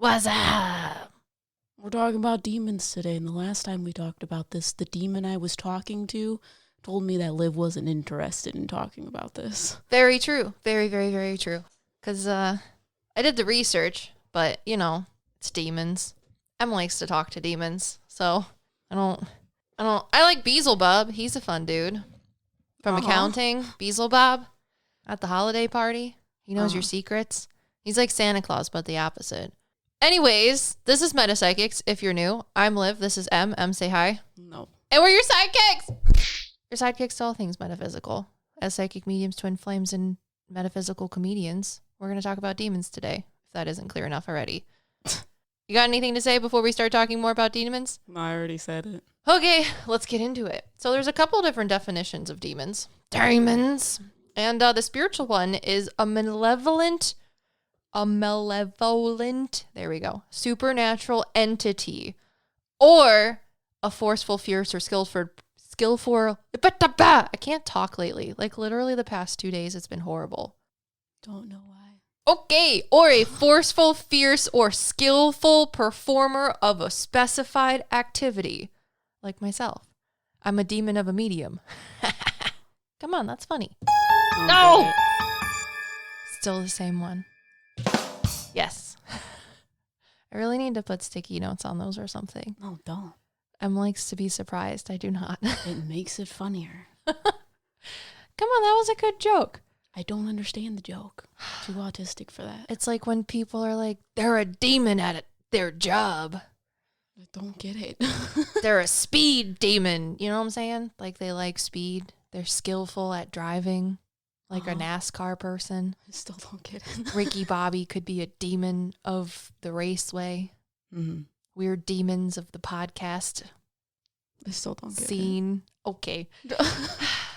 What's up? We're talking about demons today, and the last time we talked about this, the demon I was talking to told me that Liv wasn't interested in talking about this. Very true. Very, very, very true. Because I did the research, but, you know, it's demons. Em likes to talk to demons, so I like Beelzebub. He's a fun dude. From accounting, Beelzebub at the holiday party. He knows your secrets. He's like Santa Claus, but the opposite. Anyways, this is Metapsychics. If you're new, I'm Liv. This is Em. Em, say hi. No. And we're your sidekicks. Your sidekicks to all things metaphysical. As psychic mediums, twin flames, and metaphysical comedians, we're going to talk about demons today, if that isn't clear enough already. You got anything to say before we start talking more about demons? No, I already said it. Okay, let's get into it. So there's a couple different definitions of demons. Demons. And the spiritual one is a malevolent, there we go, supernatural entity, or a forceful, fierce, or skillful, I can't talk lately. Like literally the past 2 days, it's been horrible. Don't know why. Okay, or a forceful, fierce, or skillful performer of a specified activity. Like myself. I'm a demon of a medium. Come on, that's funny. No! Still the same one. Yes. I really need to put sticky notes on those or something. No, don't. Em likes to be surprised. I do not. It makes it funnier. Come on, that was a good joke. I don't understand the joke. Too autistic for that. It's like when people are like, they're a demon at their job. I don't get it. They're a speed demon. You know what I'm saying? Like they like speed. They're skillful at driving. Like a NASCAR person. I still don't get it. Ricky Bobby could be a demon of the raceway. Mm-hmm. We're demons of the podcast I still don't get scene. Okay.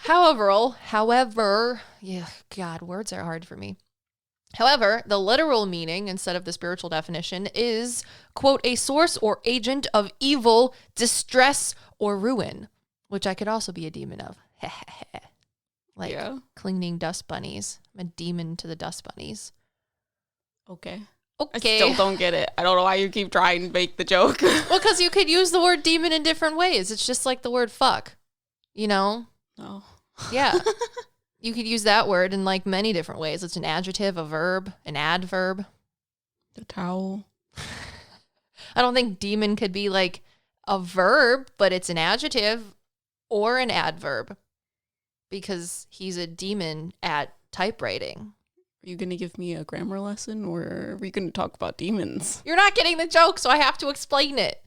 However, yeah, God, words are hard for me. However, the literal meaning, instead of the spiritual definition, is, quote, a source or agent of evil, distress, or ruin, which I could also be a demon of. Like cleaning dust bunnies. I'm a demon to the dust bunnies. Okay. Okay. I still don't get it. I don't know why you keep trying to make the joke. Well, because you could use the word demon in different ways. It's just like the word fuck, you know? No. Yeah. You could use that word in like many different ways. It's an adjective, a verb, an adverb. The towel. I don't think demon could be like a verb, but it's an adjective or an adverb because he's a demon at typewriting. Are you going to give me a grammar lesson or are we going to talk about demons? You're not getting the joke, so I have to explain it.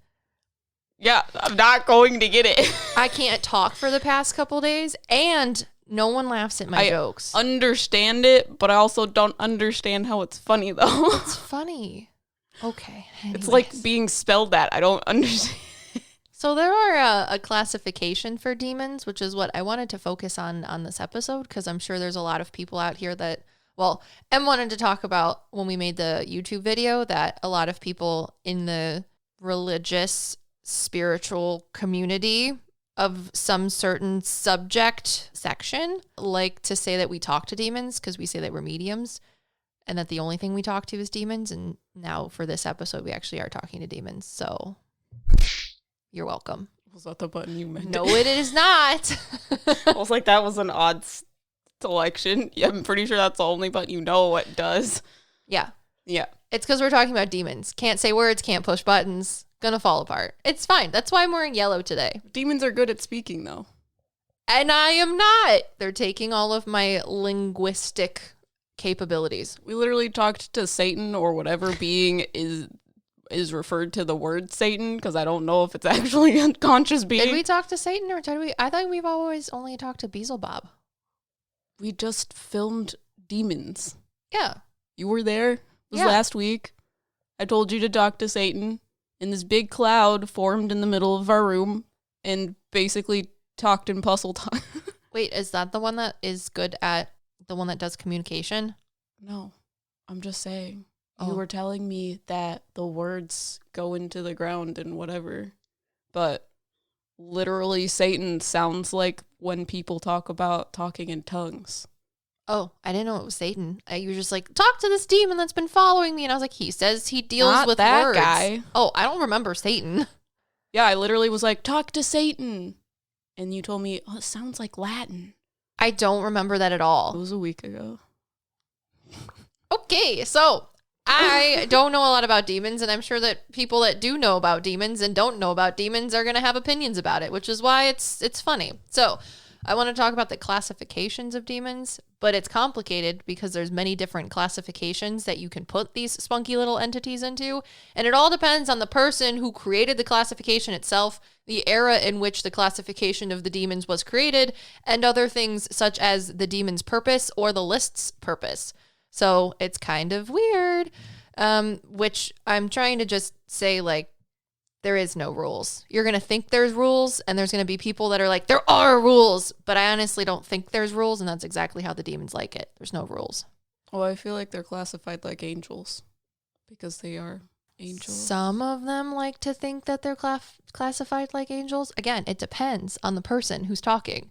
Yeah, I'm not going to get it. I can't talk for the past couple days, and no one laughs at my jokes. I understand it, but I also don't understand how it's funny, though. It's funny. Okay. Anyways. It's like being spelled at. I don't understand. So there are a classification for demons, which is what I wanted to focus on this episode, because I'm sure there's a lot of people out here that, well, Em wanted to talk about when we made the YouTube video that a lot of people in the religious, spiritual community of some certain subject section like to say that we talk to demons because we say that we're mediums and that the only thing we talk to is demons. And now for this episode, we actually are talking to demons. So you're welcome. Was that the button you meant? No, it is not. I was like, that was an odd selection. Yeah, I'm pretty sure that's the only button you know what does. Yeah. Yeah. It's because we're talking about demons. Can't say words, can't push buttons. Gonna fall apart. It's fine. That's why I'm wearing yellow today. Demons are good at speaking, though. And I am not. They're taking all of my linguistic capabilities. We literally talked to Satan or whatever being is referred to the word Satan, because I don't know if it's actually a conscious being. Did we talk to Satan or did we? I thought we've always only talked to Beelzebub. We just filmed demons. Yeah. You were there. It was last week. I told you to talk to Satan. And this big cloud formed in the middle of our room and basically talked in puzzle time. Wait, is that the one that is good at the one that does communication? No, I'm just saying. Oh. You were telling me that the words go into the ground and whatever. But literally Satan sounds like when people talk about talking in tongues. Oh, I didn't know it was Satan. You were just like, talk to this demon that's been following me. And I was like, he says he deals Not with that words. guy. Oh, I don't remember Satan. Yeah, I literally was like, talk to Satan. And you told me, oh, it sounds like Latin. I don't remember that at It all. was a week ago. Okay, so I don't know a lot about demons, and I'm sure that people that do know about demons and don't know about demons are going to have opinions about it, which is why it's funny. So I want to talk about the classifications of demons, but it's complicated because there's many different classifications that you can put these spunky little entities into, and it all depends on the person who created the classification itself, the era in which the classification of the demons was created, and other things such as the demon's purpose or the list's purpose. So it's kind of weird, which I'm trying to just say, like, there is no rules. You're going to think there's rules, and there's going to be people that are like, there are rules, but I honestly don't think there's rules, and that's exactly how the demons like it. There's no rules. Oh, I feel like they're classified like angels because they are angels. Some of them like to think that they're classified like angels. Again, it depends on the person who's talking.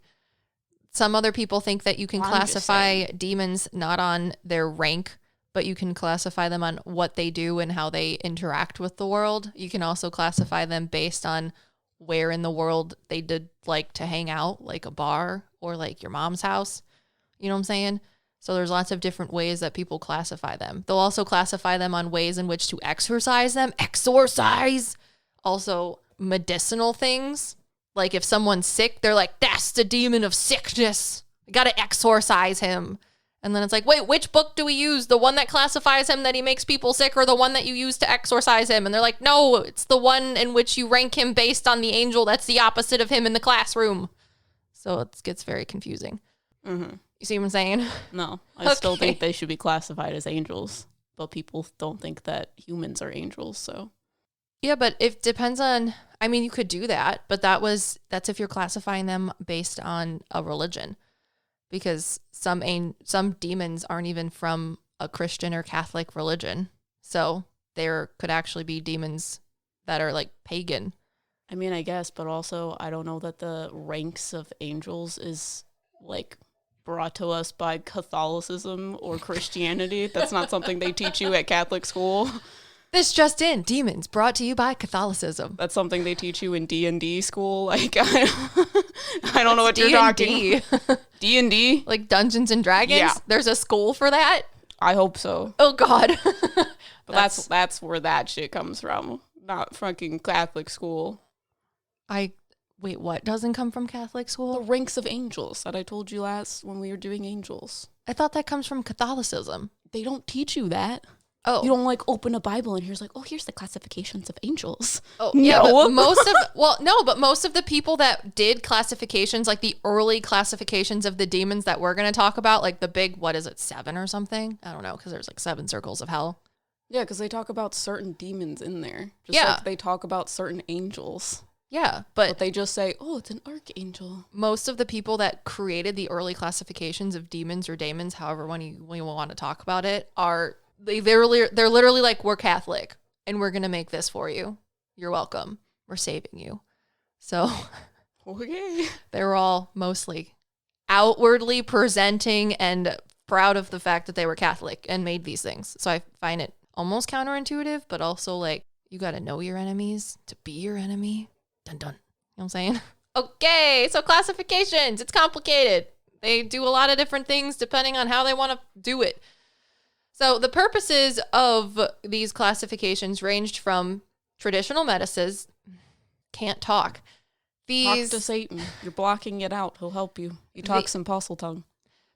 Some other people think that you can classify demons not on their rank, but you can classify them on what they do and how they interact with the world. You can also classify them based on where in the world they did like to hang out, like a bar or like your mom's house. You know what I'm saying? So there's lots of different ways that people classify them. They'll also classify them on ways in which to exorcise them. Exorcise! Also, medicinal things. Like if someone's sick, they're like, that's the demon of sickness. I gotta exorcise him. And then it's like, wait, which book do we use? The one that classifies him that he makes people sick, or the one that you use to exorcise him? And they're like, no, it's the one in which you rank him based on the angel that's the opposite of him in the classroom. So it gets very confusing. Mm-hmm. You see what I'm saying? No, I still think they should be classified as angels, but people don't think that humans are angels, so. Yeah, but it depends on, I mean, you could do that, but that's if you're classifying them based on a religion, because some demons aren't even from a Christian or Catholic religion. So there could actually be demons that are like pagan. I mean, I guess, but also I don't know that the ranks of angels is like brought to us by Catholicism or Christianity. That's not something they teach you at Catholic school. This just in, demons brought to you by Catholicism. That's something they teach you in D&D school. Like, I don't know what you're talking. D&D? Like Dungeons and Dragons? Yeah. There's a school for that? I hope so. Oh, God. But that's where that shit comes from. Not fucking Catholic school. Wait, what doesn't come from Catholic The school? ranks of angels that I told you last when we were doing angels. I thought that comes from Catholicism. They don't teach you that. Oh. You don't like open a Bible and here's like, oh, here's the classifications of angels. Oh, yeah, No. but most of the people that did classifications, like the early classifications of the demons that we're going to talk about, like the big, 7 or something? I don't know, because there's like 7 circles of hell. Yeah, because they talk about certain demons in there. Just Yeah. like they talk about certain angels. Yeah, But they just say, oh, it's an archangel. most of the people that created the early classifications of demons or daemons, however when you want to talk about it, they're literally like, we're Catholic and we're gonna make this for you. You're welcome. We're saving you. So Okay. they were all mostly outwardly presenting and proud of the fact that they were Catholic and made these things. So I find it almost counterintuitive, but also like, you got to know your enemies to be your enemy. Dun dun. You know what I'm saying? Okay, so classifications. It's complicated. They do a lot of different things depending on how they want to do it. So the purposes of these classifications ranged from traditional medicines. Can't talk. Talk to Satan. You're blocking it out. He'll help you. He talks in parcel tongue.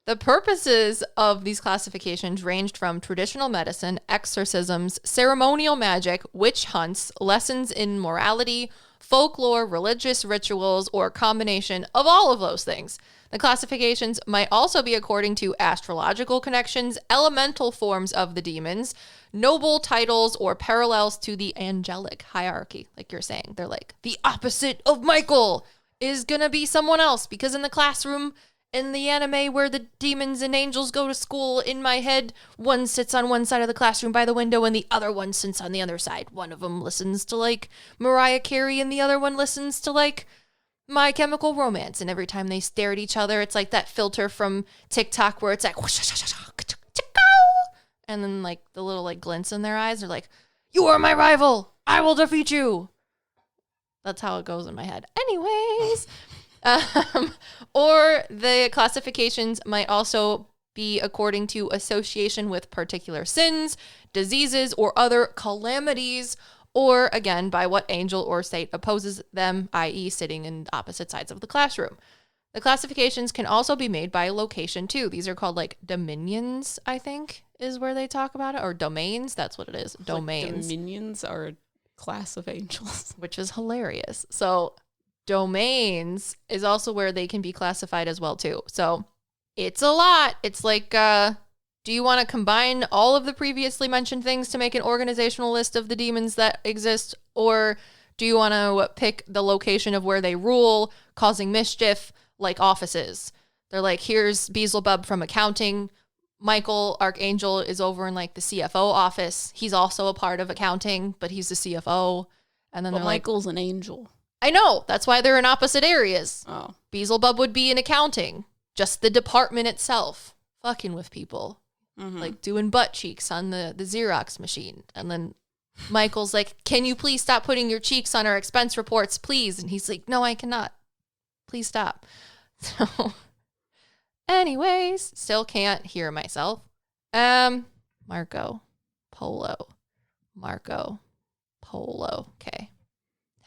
The purposes of these classifications ranged from traditional medicine, exorcisms, ceremonial magic, witch hunts, lessons in morality, folklore, religious rituals, or a combination of all of those things. The classifications might also be according to astrological connections, elemental forms of the demons, noble titles, or parallels to the angelic hierarchy. Like you're saying, they're like, the opposite of Michael is gonna be someone else, because in the classroom, in the anime where the demons and angels go to school, in my head, one sits on one side of the classroom by the window and the other one sits on the other side. One of them listens to like Mariah Carey and the other one listens to like My Chemical Romance, and every time they stare at each other, it's like that filter from TikTok where it's like, and then like the little like glints in their eyes are like, you are my rival, I will defeat you. That's how it goes in my head. Anyways, or the classifications might also be according to association with particular sins, diseases, or other calamities, or again, by what angel or saint opposes them, i.e. sitting in opposite sides of the classroom. The classifications can also be made by location too. These are called like dominions, I think, is where they talk about it, or domains. That's what it is. Domains. Like dominions are a class of angels. Which is hilarious. So domains is also where they can be classified as well too. So it's a lot. It's like, do you want to combine all of the previously mentioned things to make an organizational list of the demons that exist? Or do you want to pick the location of where they rule, causing mischief, like offices? They're like, here's Beelzebub from accounting. Michael, Archangel, is over in like the CFO office. He's also a part of accounting, but he's the CFO. And then But they're Michael's an angel. I know. That's why they're in opposite areas. Oh. Beelzebub would be in accounting. Just the department itself. Fucking with people. Mm-hmm. Like doing butt cheeks on the Xerox machine. And then Michael's like, can you please stop putting your cheeks on our expense reports, please? And he's like, no, I cannot. Please stop. So, anyways, still can't hear myself. Marco Polo. Okay.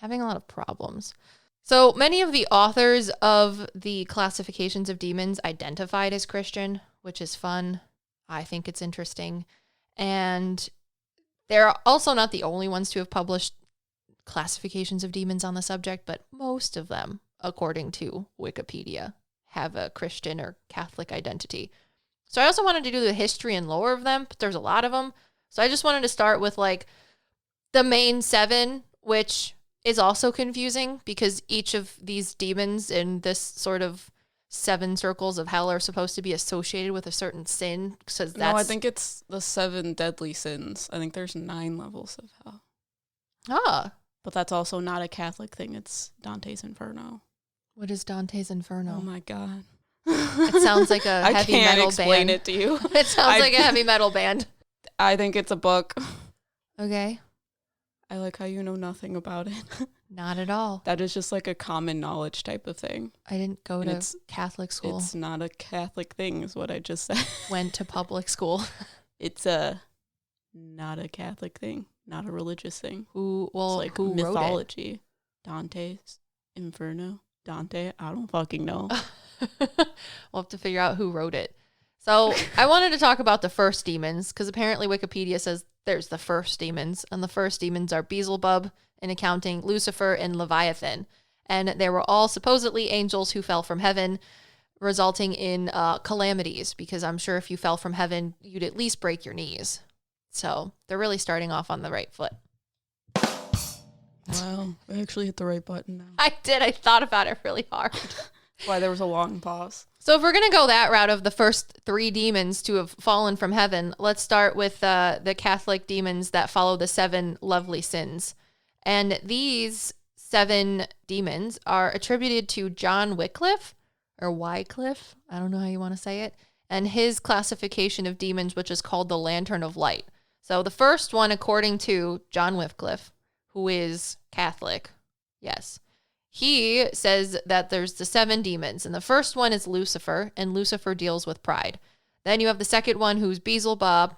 Having a lot of problems. So many of the authors of the classifications of demons identified as Christian, which is fun. I think it's interesting. And they're also not the only ones to have published classifications of demons on the subject, but most of them, according to Wikipedia, have a Christian or Catholic identity. So I also wanted to do the history and lore of them, but there's a lot of them. So I just wanted to start with like the main 7, which is also confusing because each of these demons in this sort of 7 circles of hell are supposed to be associated with a certain sin. No, I think it's the 7 deadly sins. I think there's 9 levels of hell. Ah. But that's also not a Catholic thing. It's Dante's Inferno. What is Dante's Inferno? Oh my God. It sounds like a heavy metal band. I can't explain it to you. It sounds like a heavy metal band. I think it's a book. Okay. I like how you know nothing about it. Not at all. That is just like a common knowledge type of thing. I didn't go to Catholic school. It's not a Catholic thing is what I just said. Went to public school. It's not a Catholic thing. Not a religious thing. Who wrote mythology. It? Dante's Inferno. Dante? I don't fucking know. We'll have to figure out who wrote it. So I wanted to talk about the first demons because apparently Wikipedia says there's the first demons, and the first demons are Beelzebub in accounting, Lucifer, and Leviathan. And they were all supposedly angels who fell from heaven, resulting in calamities, because I'm sure if you fell from heaven, you'd at least break your knees. So they're really starting off on the right foot. Wow, I actually hit the right button now. I did. I thought about it really hard. Why there was a long pause. So if we're going to go that route of the first 3 demons to have fallen from heaven, let's start with the Catholic demons that follow the 7 lovely sins. And these 7 demons are attributed to John Wycliffe, or Wycliffe, I don't know how you want to say it, and his classification of demons, which is called the Lantern of Light. So the first one, according to John Wycliffe, who is Catholic, yes, he says that there's the 7 demons, and the first one is Lucifer, and Lucifer deals with pride. Then you have the second one, who's Beelzebub,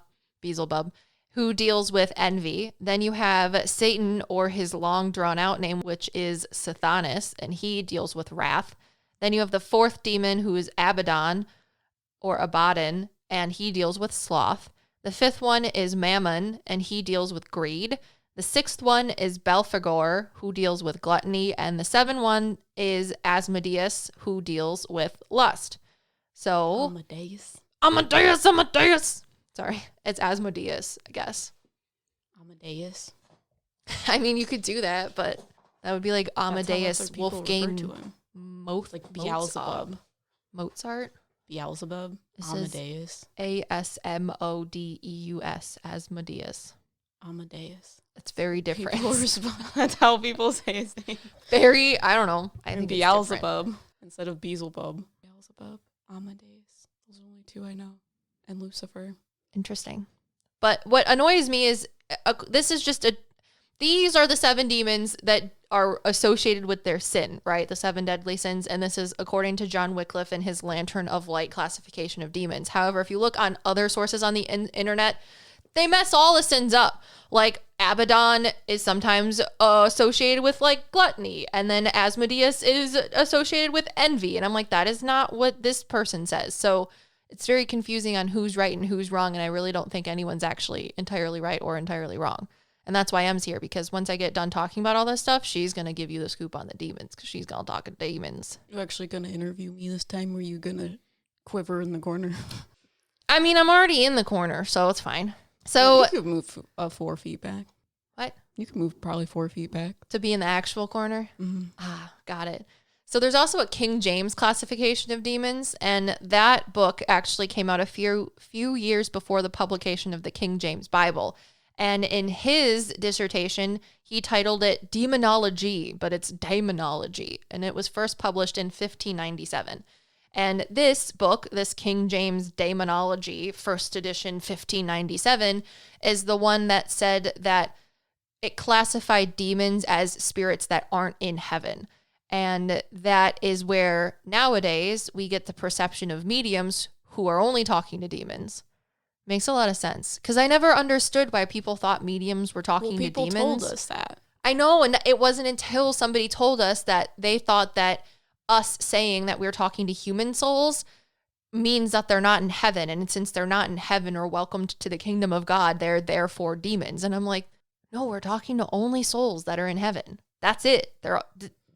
who deals with envy. Then you have Satan, or his long drawn out name, which is Sathanas, and he deals with wrath. Then you have the 4th demon, who is Abaddon, or Abaddon, and he deals with sloth. The 5th one is Mammon, and he deals with greed. The 6th one is Belphegor, who deals with gluttony, and the 7th one is Asmodeus, who deals with lust. So Amadeus. Sorry, it's Asmodeus, I guess. Amadeus. I mean, you could do that, but that would be like Amadeus Wolfgang like Beelzebub. Mozart. Beelzebub. Amadeus. Asmodeus. Asmodeus. Amadeus. It's very different. That's how people say his name. Very, I don't know. I And think it's different. Beelzebub instead of Beelzebub. Beelzebub, Amadeus. Those are only two I know. And Lucifer. Interesting. But what annoys me is these are the 7 demons that are associated with their sin, right? The 7 deadly sins. And this is according to John Wycliffe in his Lantern of Light classification of demons. However, if you look on other sources on the internet, they mess all the sins up. Like Abaddon is sometimes associated with like gluttony. And then Asmodeus is associated with envy. And I'm like, that is not what this person says. So it's very confusing on who's right and who's wrong. And I really don't think anyone's actually entirely right or entirely wrong. And that's why Em's here, because once I get done talking about all this stuff, she's going to give you the scoop on the demons, because she's going to talk demons. You're actually going to interview me this time, or are you going to quiver in the corner? I mean, I'm already in the corner, so it's fine. So you could move 4 feet back. What? You could move probably 4 feet back. To be in the actual corner? Mm-hmm. Ah, got it. So there's also a King James classification of demons, and that book actually came out a few years before the publication of the King James Bible. And in his dissertation, he titled it Demonology, but it's Daemonology. And it was first published in 1597. And this book, this King James Daemonology, first edition 1597, is the one that said that it classified demons as spirits that aren't in heaven. And that is where nowadays we get the perception of mediums who are only talking to demons. Makes a lot of sense. Because I never understood why people thought mediums were talking to demons. People told us that. I know, and it wasn't until somebody told us that they thought that us saying that we're talking to human souls means that they're not in heaven. And since they're not in heaven or welcomed to the kingdom of God, they're therefore demons. And I'm like, no, we're talking to only souls that are in heaven. That's it.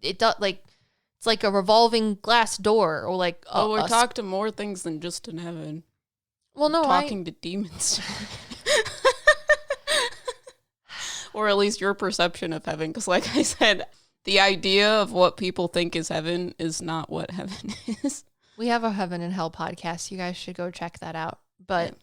It's like a revolving glass door, or like we're talking to more things than just in heaven. Well, no, talking to demons. Or at least your perception of heaven. Because like I said, the idea of what people think is heaven is not what heaven is. We have a Heaven and Hell podcast. You guys should go check that out. But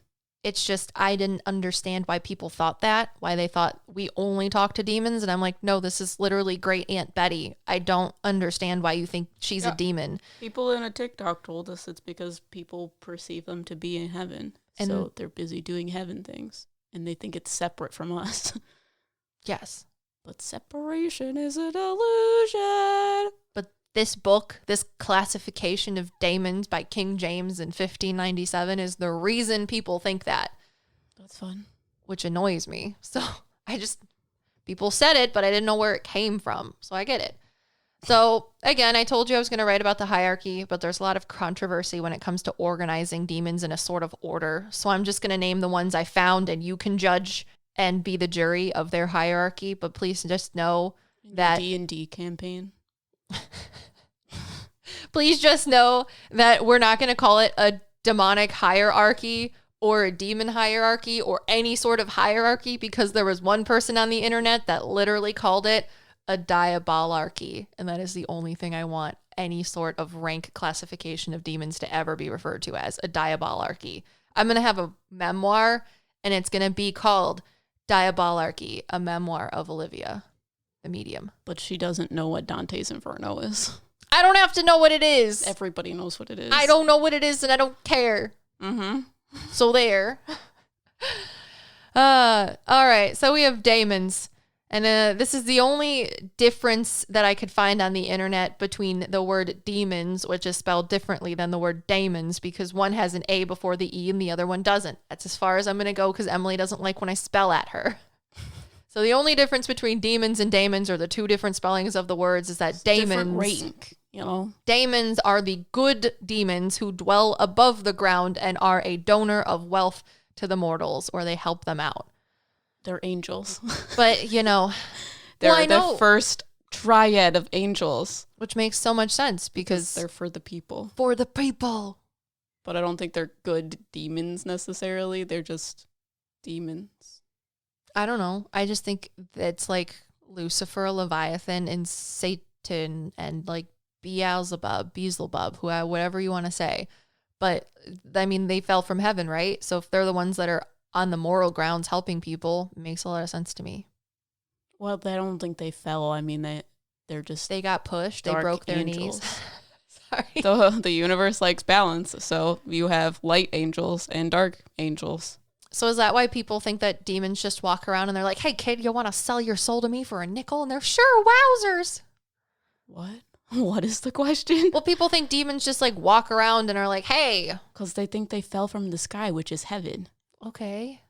it's just, I didn't understand why people thought that, why they thought we only talk to demons. And I'm like, no, this is literally Great Aunt Betty. I don't understand why you think she's a demon. People in a TikTok told us it's because people perceive them to be in heaven. And so they're busy doing heaven things. And they think it's separate from us. Yes. But separation is an illusion. But this book, this classification of demons by King James in 1597 is the reason people think that. That's fun. Which annoys me. So people said it, but I didn't know where it came from. So I get it. So again, I told you I was going to write about the hierarchy, but there's a lot of controversy when it comes to organizing demons in a sort of order. So I'm just going to name the ones I found, and you can judge and be the jury of their hierarchy. But please just know that D&D campaign. Please just know that we're not going to call it a demonic hierarchy or a demon hierarchy or any sort of hierarchy, because there was one person on the internet that literally called it a diabolarchy. And that is the only thing I want any sort of rank classification of demons to ever be referred to as, a diabolarchy. I'm going to have a memoir, and it's going to be called Diabolarchy, a memoir of Olivia The Medium. But she doesn't know what Dante's Inferno is. I don't have to know what it is. Everybody knows what it is. I don't know what it is, and I don't care. Mm-hmm. So there. All right. So we have daemons. And this is the only difference that I could find on the internet between the word demons, which is spelled differently than the word daemons, because one has an A before the E and the other one doesn't. That's as far as I'm going to go, because Emily doesn't like when I spell at her. So the only difference between demons and daemons, or the two different spellings of the words, is that daemons, rank, you know, daemons are the good demons who dwell above the ground and are a donor of wealth to the mortals, or they help them out. They're angels. But, you know, they're the first triad of angels. Which makes so much sense, because they're for the people. For the people. But I don't think they're good demons necessarily. They're just demons. I don't know. I just think it's like Lucifer, Leviathan, and Satan, and like Beelzebub, whatever you want to say. But, I mean, they fell from heaven, right? So if they're the ones that are on the moral grounds helping people makes a lot of sense to me. Well, I don't think they fell. I mean, they're just They got pushed. They broke their knees. Sorry. The universe likes balance. So you have light angels and dark angels. So is that why people think that demons just walk around and they're like, hey, kid, you want to sell your soul to me for a nickel? And they're, sure, wowzers. What? What is the question? Well, people think demons just like walk around and are like, hey. Because they think they fell from the sky, which is heaven. Okay.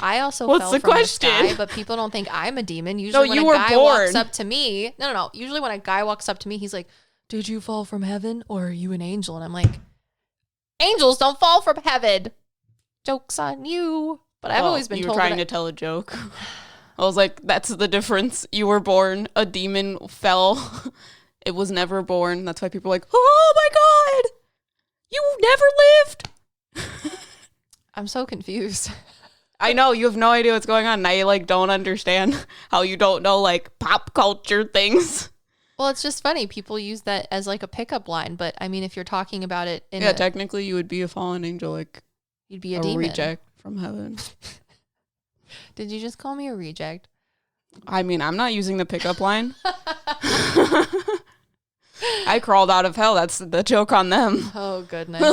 I also What's fell the from question? the sky, but people don't think I'm a demon. Usually when you a were guy born. walks up to me, no. Usually when a guy walks up to me, he's like, did you fall from heaven or are you an angel? And I'm like, angels don't fall from heaven. Joke's on you. But I've always been told told you were trying to tell a joke. I was like, that's the difference. You were born. A demon fell. It was never born. That's why people are like, oh my God, you never lived. I'm so confused. I know, you have no idea what's going on. Now you like don't understand how you don't know like pop culture things. Well, it's just funny. People use that as like a pickup line. But I mean, if you're talking about it in technically you would be a fallen angel, like you'd be a demon. Reject from heaven. Did you just call me a reject? I mean, I'm not using the pickup line. I crawled out of hell. That's the joke on them. Oh, goodness.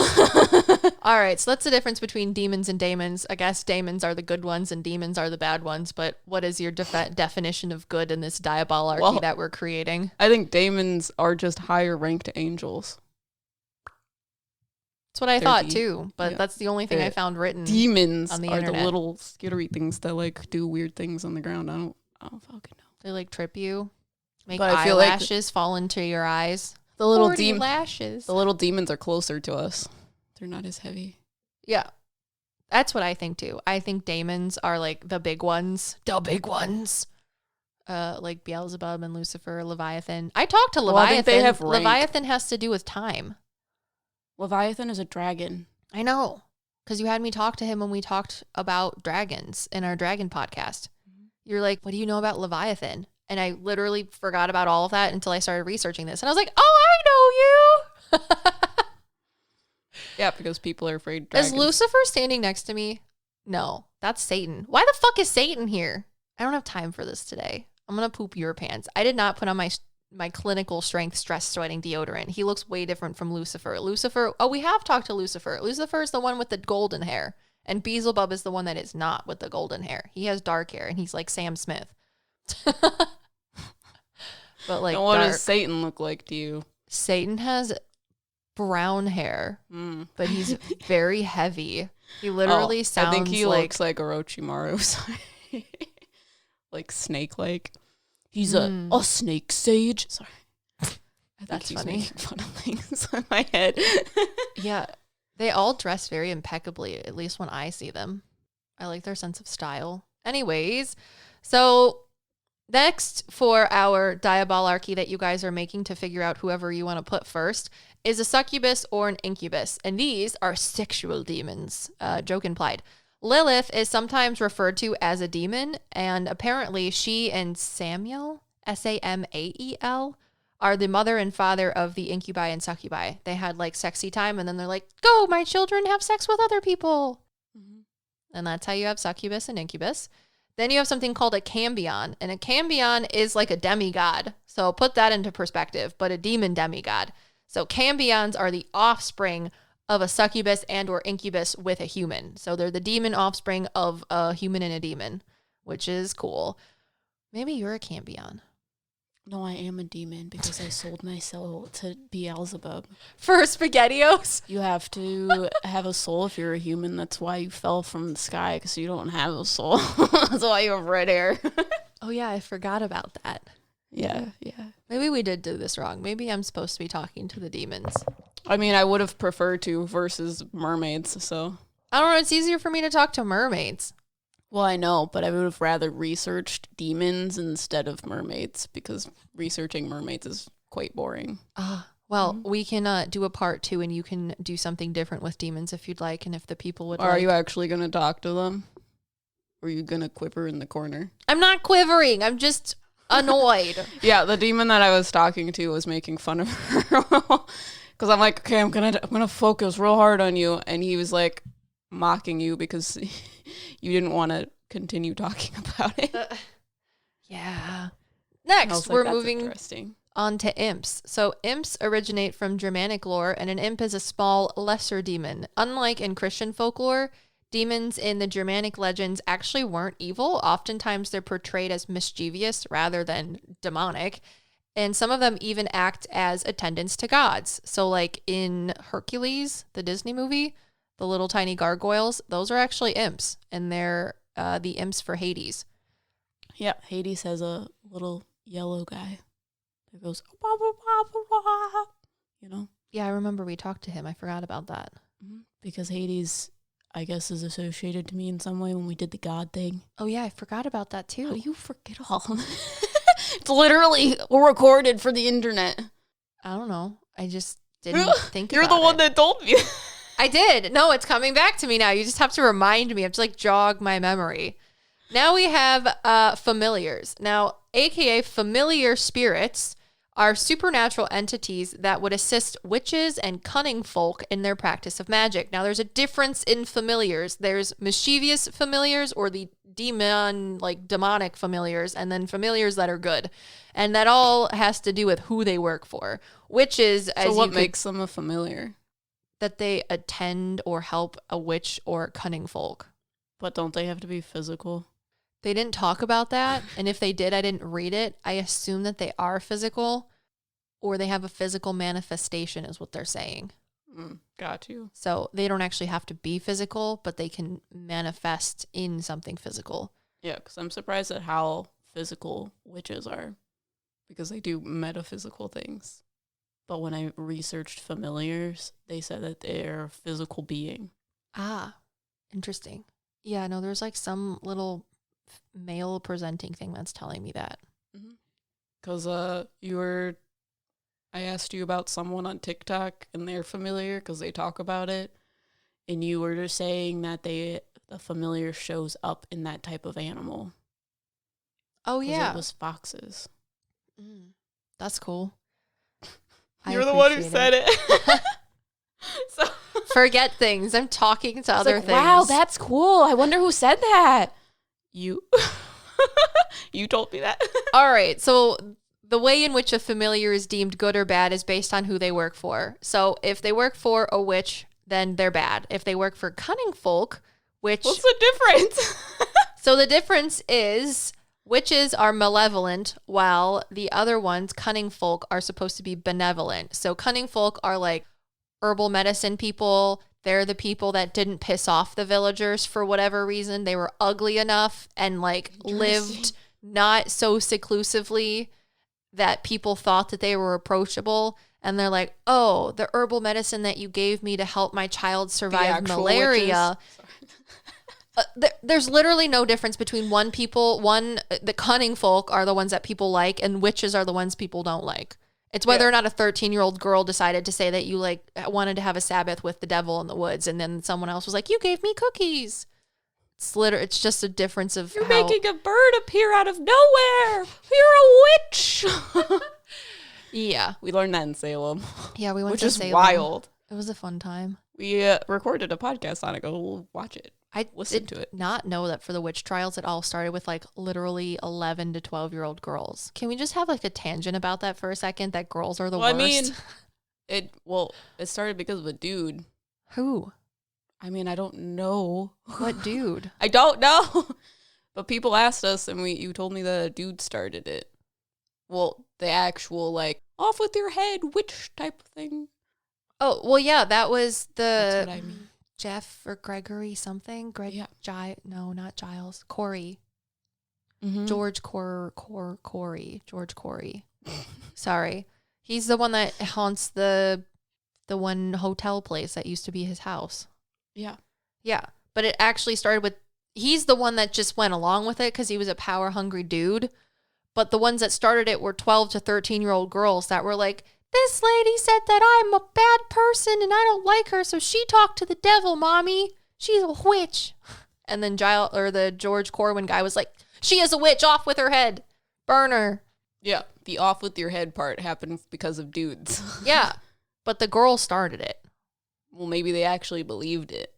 All right. So that's the difference between demons and daemons. I guess daemons are the good ones and demons are the bad ones. But what is your definition of good in this diabolarchy that we're creating? I think daemons are just higher ranked angels. That's what I thought too. But that's the only thing I found written. Demons on the are internet. the little skittery things that like do weird things on the ground. I don't fucking know. They like trip you. Make But I feel eyelashes fall into your eyes. The little lashes. The little demons are closer to us. They're not as heavy. Yeah. That's what I think too. I think daemons are like the big ones. The big ones. Like Beelzebub and Lucifer, Leviathan. I talked to Leviathan. Well, I think they have rank. Leviathan has to do with time. Leviathan is a dragon. I know. Because you had me talk to him when we talked about dragons in our dragon podcast. You're like, what do you know about Leviathan? And I literally forgot about all of that until I started researching this. And I was like, oh, I know you. Yeah, because people are afraid of dragons. Is Lucifer standing next to me? No, that's Satan. Why the fuck is Satan here? I don't have time for this today. I'm going to poop your pants. I did not put on my clinical strength stress sweating deodorant. He looks way different from Lucifer. We have talked to Lucifer. Lucifer is the one with the golden hair. And Beelzebub is the one that is not with the golden hair. He has dark hair and he's like Sam Smith. But like, and what does Satan look like to you? Satan has brown hair, but he's very heavy. He literally sounds I think he looks like Orochimaru. Like snake-like. He's a snake sage. Sorry. That's he's funny. Making fun of things in my head. Yeah. They all dress very impeccably, at least when I see them. I like their sense of style. Anyways, so next for our diabolarchy that you guys are making to figure out whoever you want to put first is a succubus or an incubus. And these are sexual demons. Joke implied. Lilith is sometimes referred to as a demon, and apparently she and Samael, Samael, are the mother and father of the incubi and succubi. They had like sexy time, and then they're like, go, my children, have sex with other people. Mm-hmm. And that's how you have succubus and incubus. Then you have something called a cambion, and a cambion is like a demigod. So put that into perspective, but a demon demigod. So cambions are the offspring of a succubus and or incubus with a human. So they're the demon offspring of a human and a demon, which is cool. Maybe you're a cambion. No, I am a demon because I sold my soul to Beelzebub. For SpaghettiOs? You have to have a soul if you're a human. That's why you fell from the sky, because you don't have a soul. That's why you have red hair. Oh, yeah, I forgot about that. Yeah. Maybe we did do this wrong. Maybe I'm supposed to be talking to the demons. I mean, I would have preferred to versus mermaids, so. I don't know, it's easier for me to talk to mermaids. Well, I know, but I would have rather researched demons instead of mermaids, because researching mermaids is quite boring. We can do a part 2, and you can do something different with demons if you'd like, and if the people would Are you actually going to talk to them? Or are you going to quiver in the corner? I'm not quivering. I'm just annoyed. Yeah, the demon that I was talking to was making fun of her. Because I'm like, okay, I'm gonna focus real hard on you. And he was like mocking you because you didn't want to continue talking about it. Yeah. I Next, was like, we're that's moving interesting. on to imps. So imps originate from Germanic lore, and an imp is a small, lesser demon. Unlike in Christian folklore, demons in the Germanic legends actually weren't evil. Oftentimes they're portrayed as mischievous rather than demonic. And some of them even act as attendants to gods. So like in Hercules, the Disney movie, the little tiny gargoyles, those are actually imps. And they're the imps for Hades. Yeah, Hades has a little yellow guy that goes, "Wah, wah, wah, wah, wah," you know? Yeah, I remember we talked to him. I forgot about that. Because Hades, I guess, is associated to me in some way when we did the God thing. Oh yeah, I forgot about that too. How do you forget all? It's literally recorded for the internet. I don't know. I just didn't think You're about the one it. that told me. I did. No, it's coming back to me now. You just have to remind me. I have to like jog my memory. Now we have familiars. Now, aka familiar spirits are supernatural entities that would assist witches and cunning folk in their practice of magic. Now, there's a difference in familiars. There's mischievous familiars or the demonic familiars, and then familiars that are good. And that all has to do with who they work for. Witches, as So what makes them a familiar? that they attend or help a witch or cunning folk. But don't they have to be physical? They didn't talk about that, and if they did, I didn't read it. I assume that they are physical, or they have a physical manifestation is what they're saying. Got you. So they don't actually have to be physical, but they can manifest in something physical. Yeah, because I'm surprised at how physical witches are, because they do metaphysical things. But when I researched familiars, they said that they're a physical being. Ah, interesting. Yeah, no, there's like some little male presenting thing that's telling me that. Because I asked you about someone on TikTok and they're familiar because they talk about it. And you were just saying that the familiar shows up in that type of animal. Oh, yeah. It was foxes. That's cool. You're the one who said it. So forget things. I'm talking to other things. Wow, that's cool. I wonder who said that. You. You told me that. All right. So the way in which a familiar is deemed good or bad is based on who they work for. So if they work for a witch, then they're bad. If they work for cunning folk, which... What's the difference? So the difference is witches are malevolent, while the other ones, cunning folk, are supposed to be benevolent. So cunning folk are like herbal medicine people. They're the people that didn't piss off the villagers for whatever reason. They were ugly enough and like lived not so seclusively that people thought that they were approachable. And they're like, oh, the herbal medicine that you gave me to help my child survive malaria. There's literally no difference between the cunning folk are the ones that people like, and witches are the ones people don't like. It's whether or not a 13-year-old girl decided to say that you like wanted to have a Sabbath with the devil in the woods, and then someone else was like, you gave me cookies. It's just a difference of You're making a bird appear out of nowhere. You're a witch. Yeah. We learned that in Salem. Yeah, we went Which to is Salem. wild. It was a fun time. We recorded a podcast on it. Go watch it. I listened to it. Not know that for the witch trials, it all started with like literally 11 to 12-year-old girls. Can we just have like a tangent about that for a second? That girls are the worst. I mean, it started because of a dude. Who? I mean, I don't know. What dude? I don't know. But people asked us, and you told me that a dude started it. Well, the actual like off with your head witch type of thing. Oh well, yeah, that was That's what I mean. Jeff or Gregory something. No, not Giles. Corey. Mm-hmm. George Corey. George Corey. Sorry. He's the one that haunts the one hotel place that used to be his house. Yeah. Yeah. But it actually started with, he's the one that just went along with it because he was a power hungry dude. But the ones that started it were 12 to 13-year-old girls that were like, this lady said that I'm a bad person and I don't like her, so she talked to the devil, mommy. She's a witch. And then the George Corwin guy was like, she is a witch, off with her head. Burn her. Yeah, the off with your head part happened because of dudes. Yeah, but the girl started it. Well, maybe they actually believed it.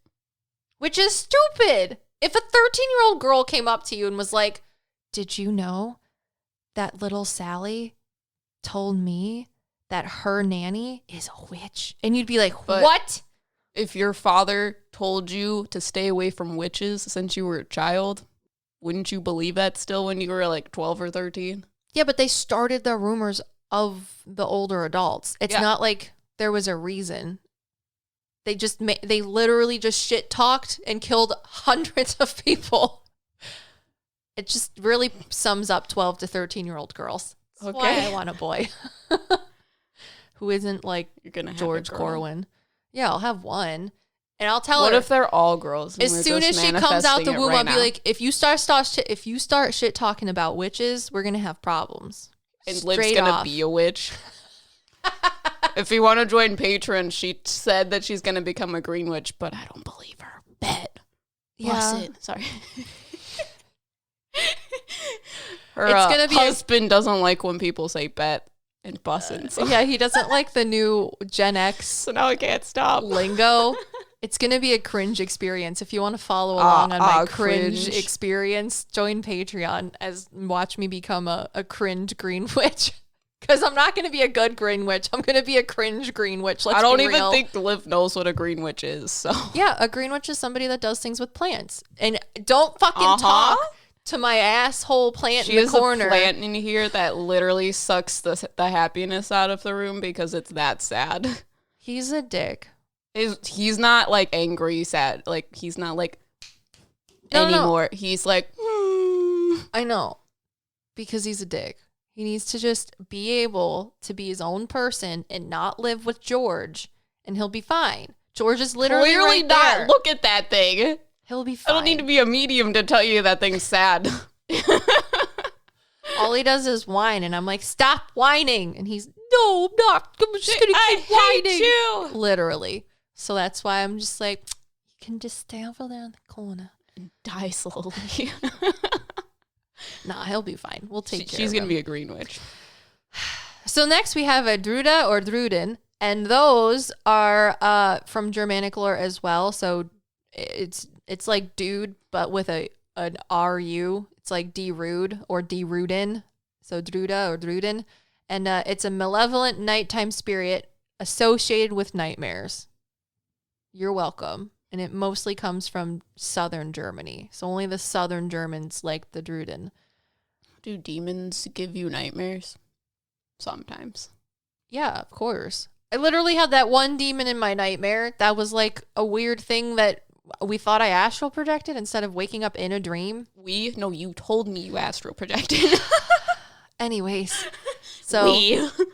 Which is stupid. If a 13-year-old girl came up to you and was like, did you know that little Sally told me that her nanny is a witch? And you'd be like, what? If your father told you to stay away from witches since you were a child, wouldn't you believe that still when you were like 12 or 13? Yeah, but they started the rumors of the older adults. It's not like there was a reason. They literally just shit talked and killed hundreds of people. It just really sums up 12 to 13-year-old girls. That's why I want a boy who isn't like You're gonna George Corwin. Yeah, I'll have one. And I'll tell her. What if they're all girls? As soon as she comes out the womb, I'll be like, if you start shit talking about witches, we're going to have problems. And Liv's going to be a witch. If you want to join Patreon, she said that she's going to become a green witch, but I don't believe her. Bet. Yeah. Sorry. Her husband doesn't like when people say bet and bussin'. So. Yeah, he doesn't like the new Gen X. So now I can't stop. Lingo. It's going to be a cringe experience. If you want to follow along on my cringe experience, join Patreon watch me become a cringe green witch. Because I'm not going to be a good green witch. I'm going to be a cringe green witch. I don't even think Liv knows what a green witch is. So yeah, a green witch is somebody that does things with plants. And don't fucking talk to my asshole plant in the corner. She has a plant in here that literally sucks the happiness out of the room because it's that sad. He's a dick. He's not like angry, sad. Like he's not like anymore. No. He's like, I know, because he's a dick. He needs to just be able to be his own person and not live with George, and he'll be fine. George is literally clearly right not. there. Look at that thing. He'll be fine. I don't need to be a medium to tell you that thing's sad. All he does is whine, and I'm like, stop whining. And he's, no, I'm not. I'm just going to keep whining. Hate you. Literally. So that's why I'm just like, you can just stay over there in the corner. And die slowly. Nah, he'll be fine. We'll take care of him. She's going to be a green witch. So next we have a Druda or Druden, and those are from Germanic lore as well. So it's like dude, but with an R-U. It's like D-Rude or D-Ruden. So Druda or Druden. And it's a malevolent nighttime spirit associated with nightmares. You're welcome. And it mostly comes from southern Germany. So only the southern Germans like the Druden. Do demons give you nightmares? Sometimes. Yeah, of course. I literally had that one demon in my nightmare. That was like a weird thing that we thought I astral projected instead of waking up in a dream. No, you told me you astral projected. Anyways. So,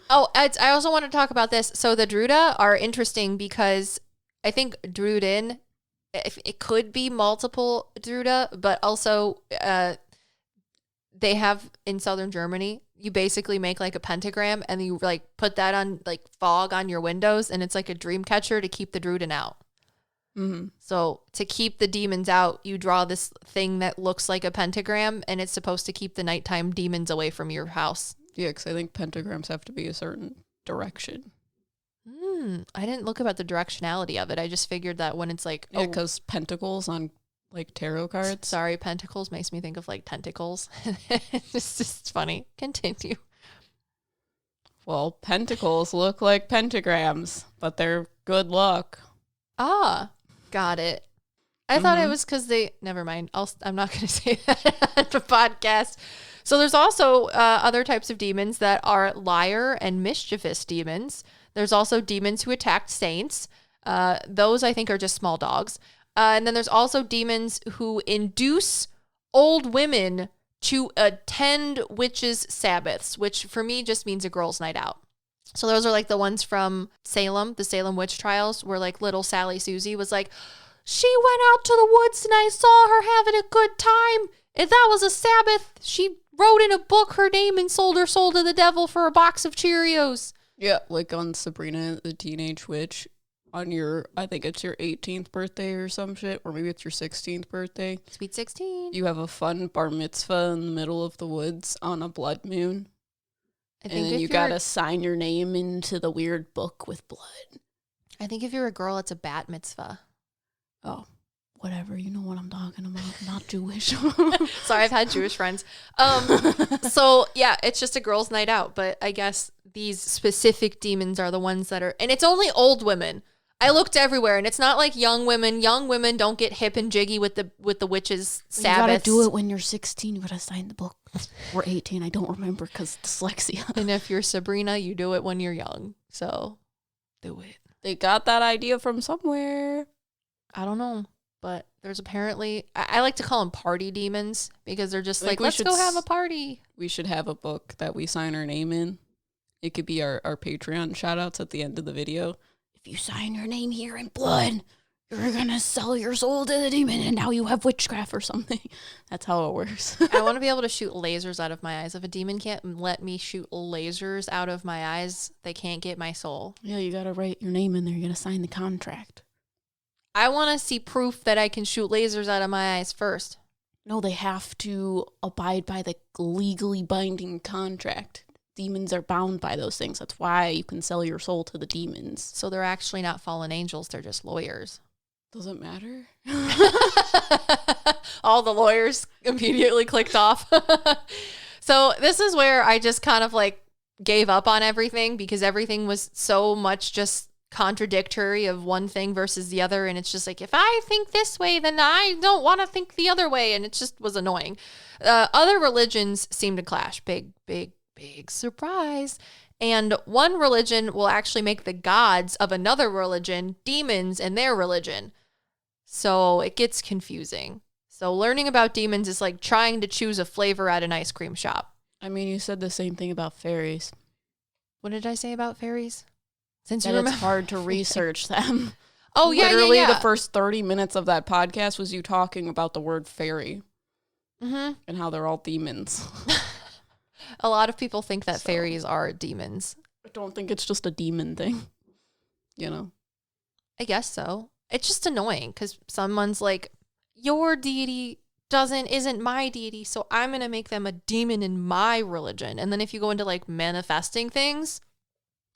I also want to talk about this. So the Druda are interesting because I think Druden, it could be multiple Druda, but also they have in southern Germany, you basically make like a pentagram and you like put that on like fog on your windows, and it's like a dream catcher to keep the Druden out. Mm-hmm. So to keep the demons out, you draw this thing that looks like a pentagram, and it's supposed to keep the nighttime demons away from your house. Yeah, because I think pentagrams have to be a certain direction. I didn't look about the directionality of it. I just figured that when it's like... Yeah, because pentacles on like tarot cards. Sorry, pentacles makes me think of like tentacles. It's just funny. Continue. Well, pentacles look like pentagrams, but they're good luck. Ah, got it. I thought it was because they... Never mind. I'm not going to say that on the podcast. So there's also other types of demons that are liar and mischievous demons. There's also demons who attacked saints. Those, I think, are just small dogs. And then there's also demons who induce old women to attend witches' Sabbaths, which for me just means a girls' night out. So those are like the ones from Salem, the Salem witch trials, where like little Sally Susie was like, she went out to the woods and I saw her having a good time. And that was a Sabbath. She wrote in a book her name and sold her soul to the devil for a box of Cheerios. Yeah, like on Sabrina the Teenage Witch, on I think it's your 18th birthday or some shit, or maybe it's your 16th birthday. Sweet 16. You have a fun bar mitzvah in the middle of the woods on a blood moon. And then you gotta sign your name into the weird book with blood. I think if you're a girl, it's a bat mitzvah. Oh. Whatever, you know what I'm talking about. I'm not Jewish. Sorry, I've had Jewish friends. So yeah, it's just a girls' night out, but I guess these specific demons are the ones that are, and it's only old women. I looked everywhere, and it's not like young women. Young women don't get hip and jiggy with the witches' Sabbaths. You gotta do it when you're 16. You gotta sign the book. Or 18. I don't remember because dyslexia. And if you're Sabrina, you do it when you're young. So do it. They got that idea from somewhere. I don't know. But there's apparently, I like to call them party demons because they're just like, let's go have a party. We should have a book that we sign our name in. It could be our Patreon shout outs at the end of the video. If you sign your name here in blood, you're going to sell your soul to the demon and now you have witchcraft or something. That's how it works. I want to be able to shoot lasers out of my eyes. If a demon can't let me shoot lasers out of my eyes, they can't get my soul. Yeah, you got to write your name in there. You're going to sign the contract. I want to see proof that I can shoot lasers out of my eyes first. No, they have to abide by the legally binding contract. Demons are bound by those things. That's why you can sell your soul to the demons. So they're actually not fallen angels. They're just lawyers. Doesn't matter. All the lawyers immediately clicked off. So this is where I just kind of like gave up on everything because everything was so much just contradictory of one thing versus the other, and it's just like, if I think this way, then I don't want to think the other way, and it just was annoying. Other religions seem to clash. Big surprise. And one religion will actually make the gods of another religion demons in their religion, so it gets confusing. So learning about demons is like trying to choose a flavor at an ice cream shop. I mean, you said the same thing about fairies. What did I say about fairies? Since that it's hard to research them. Oh, yeah, Literally, yeah. the first 30 minutes of that podcast was you talking about the word fairy. Mm-hmm. And how they're all demons. A lot of people think that fairies are demons. I don't think it's just a demon thing. You know? I guess so. It's just annoying because someone's like, your deity isn't my deity, so I'm going to make them a demon in my religion. And then if you go into like manifesting things,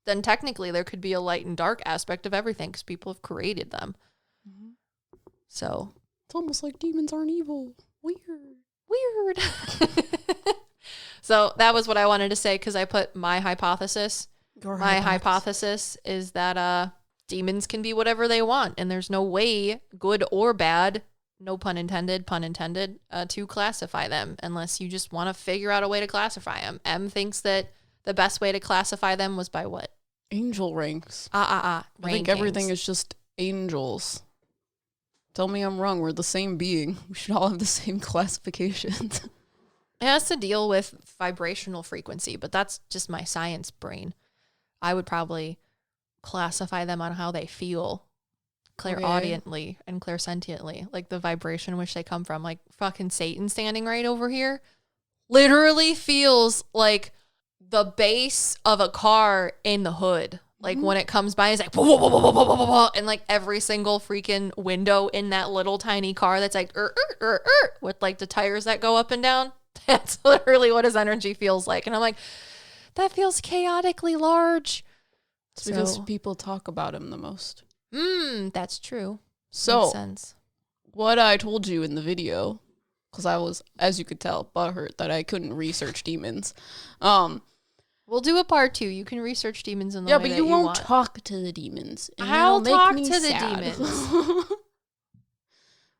then technically there could be a light and dark aspect of everything because people have created them. Mm-hmm. So it's almost like demons aren't evil. Weird. So that was what I wanted to say because I put my hypothesis. My hypothesis is that demons can be whatever they want, and there's no way, good or bad, no pun intended, to classify them unless you just want to figure out a way to classify them. M thinks that the best way to classify them was by what? Angel ranks. I think everything is just angels. Tell me I'm wrong. We're the same being. We should all have the same classifications. It has to deal with vibrational frequency, but that's just my science brain. I would probably classify them on how they feel clairaudiently and clairsentiently, like the vibration which they come from. Like fucking Satan standing right over here literally feels like the base of a car in the hood. Like when it comes by, it's like, whoa, whoa, whoa, whoa, whoa, whoa, whoa, and like every single freaking window in that little tiny car that's like, with like the tires that go up and down. That's literally what his energy feels like. And I'm like, that feels chaotically large. It's because people talk about him the most. That's true. So, makes sense. What I told you in the video, because I was, as you could tell, butthurt that I couldn't research demons. We'll do a part 2. You can research demons in the way that you want. Yeah, but you won't talk to the demons. I'll talk to the demons.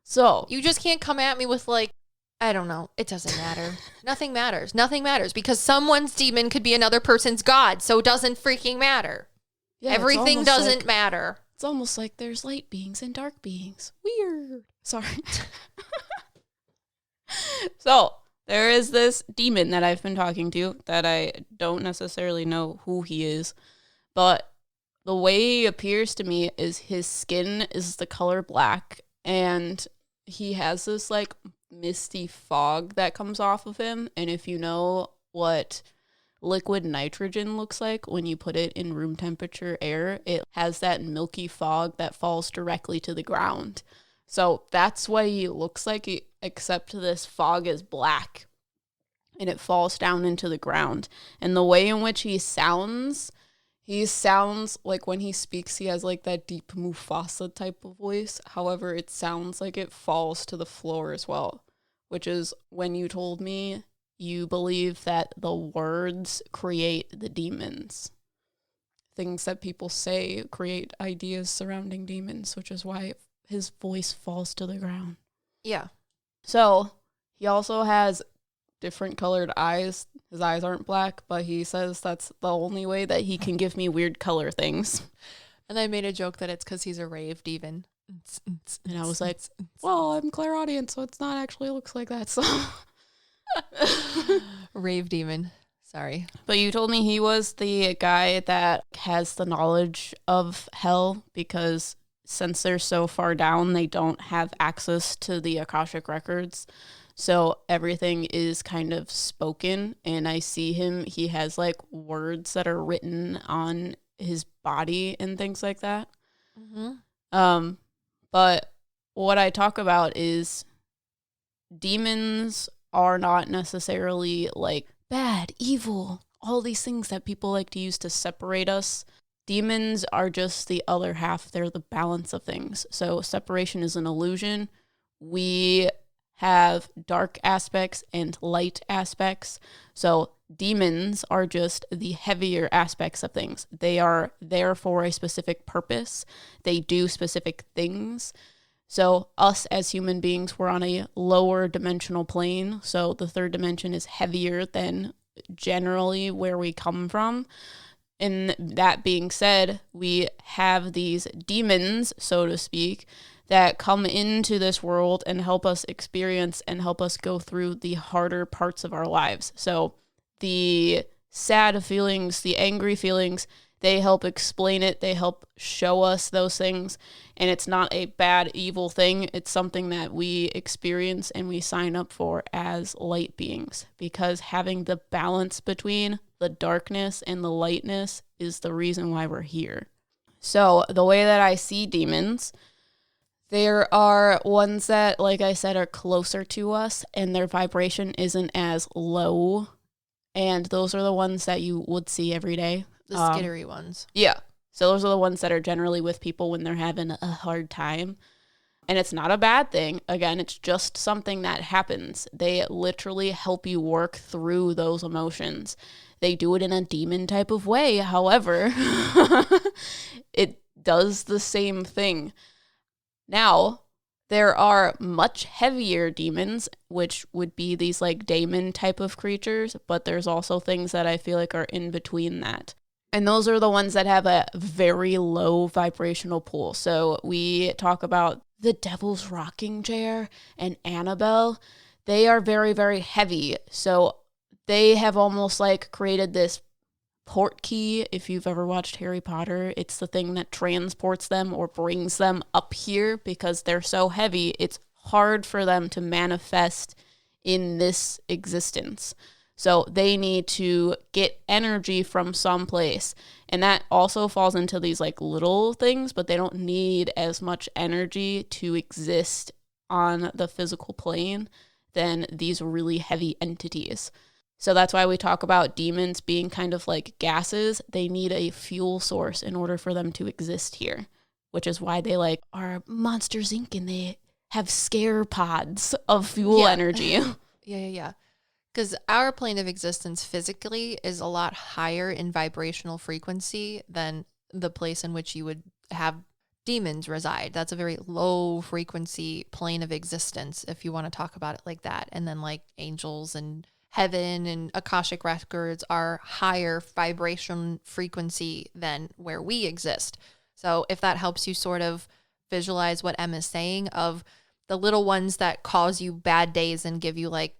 So. You just can't come at me with like, I don't know. It doesn't matter. Nothing matters. Nothing matters because someone's demon could be another person's god. So it doesn't freaking matter. Yeah, everything doesn't matter. It's almost like there's light beings and dark beings. Weird. Sorry. So there is this demon that I've been talking to that I don't necessarily know who he is, but the way he appears to me is his skin is the color black, and he has this like misty fog that comes off of him. And if you know what liquid nitrogen looks like when you put it in room temperature air, it has that milky fog that falls directly to the ground. So that's why he looks like it, except this fog is black and it falls down into the ground. And the way in which he sounds, He sounds like when he speaks, he has like that deep Mufasa type of voice. However, it sounds like it falls to the floor as well, which is when you told me you believe that the words create the demons. Things that people say create ideas surrounding demons, which is why his voice falls to the ground. Yeah. So he also has different colored eyes. His eyes aren't black, but he says that's the only way that he can give me weird color things. And I made a joke that it's because he's a rave demon. And I was like, well, I'm clairaudient, so it's not actually looks like that. So rave demon. Sorry. But you told me he was the guy that has the knowledge of hell because since they're so far down, they don't have access to the Akashic records. So everything is kind of spoken, and I see him, he has like words that are written on his body and things like that. Mm-hmm. But what I talk about is demons are not necessarily like bad, evil, all these things that people like to use to separate us. Demons are just the other half. They're the balance of things. So separation is an illusion. We have dark aspects and light aspects. So demons are just the heavier aspects of things. They are there for a specific purpose. They do specific things. So us as human beings, we're on a lower dimensional plane. So the third dimension is heavier than generally where we come from. And that being said, we have these demons, so to speak, that come into this world and help us experience and help us go through the harder parts of our lives. So the sad feelings, the angry feelings, they help explain it. They help show us those things. And it's not a bad, evil thing. It's something that we experience and we sign up for as light beings, because having the balance between the darkness and the lightness is the reason why we're here. So the way that I see demons, there are ones that, like I said, are closer to us and their vibration isn't as low. And those are the ones that you would see every day. The skittery ones. Yeah. So those are the ones that are generally with people when they're having a hard time. And it's not a bad thing. Again, it's just something that happens. They literally help you work through those emotions. They do it in a demon type of way. However, it does the same thing. Now, there are much heavier demons, which would be these like daemon type of creatures, but there's also things that I feel like are in between that. And those are the ones that have a very low vibrational pool. So we talk about the Devil's Rocking Chair and Annabelle. They are very, very heavy. So they have almost like created this port key. If you've ever watched Harry Potter, it's the thing that transports them or brings them up here because they're so heavy. It's hard for them to manifest in this existence. So they need to get energy from someplace. And that also falls into these like little things, but they don't need as much energy to exist on the physical plane than these really heavy entities. So that's why we talk about demons being kind of like gases. They need a fuel source in order for them to exist here, which is why they like are Monsters Inc. and they have scare pods of fuel energy. Yeah. Because our plane of existence physically is a lot higher in vibrational frequency than the place in which you would have demons reside. That's a very low frequency plane of existence, if you want to talk about it like that. And then like angels and heaven and Akashic records are higher vibration frequency than where we exist. So if that helps you sort of visualize what Emma's saying of the little ones that cause you bad days and give you like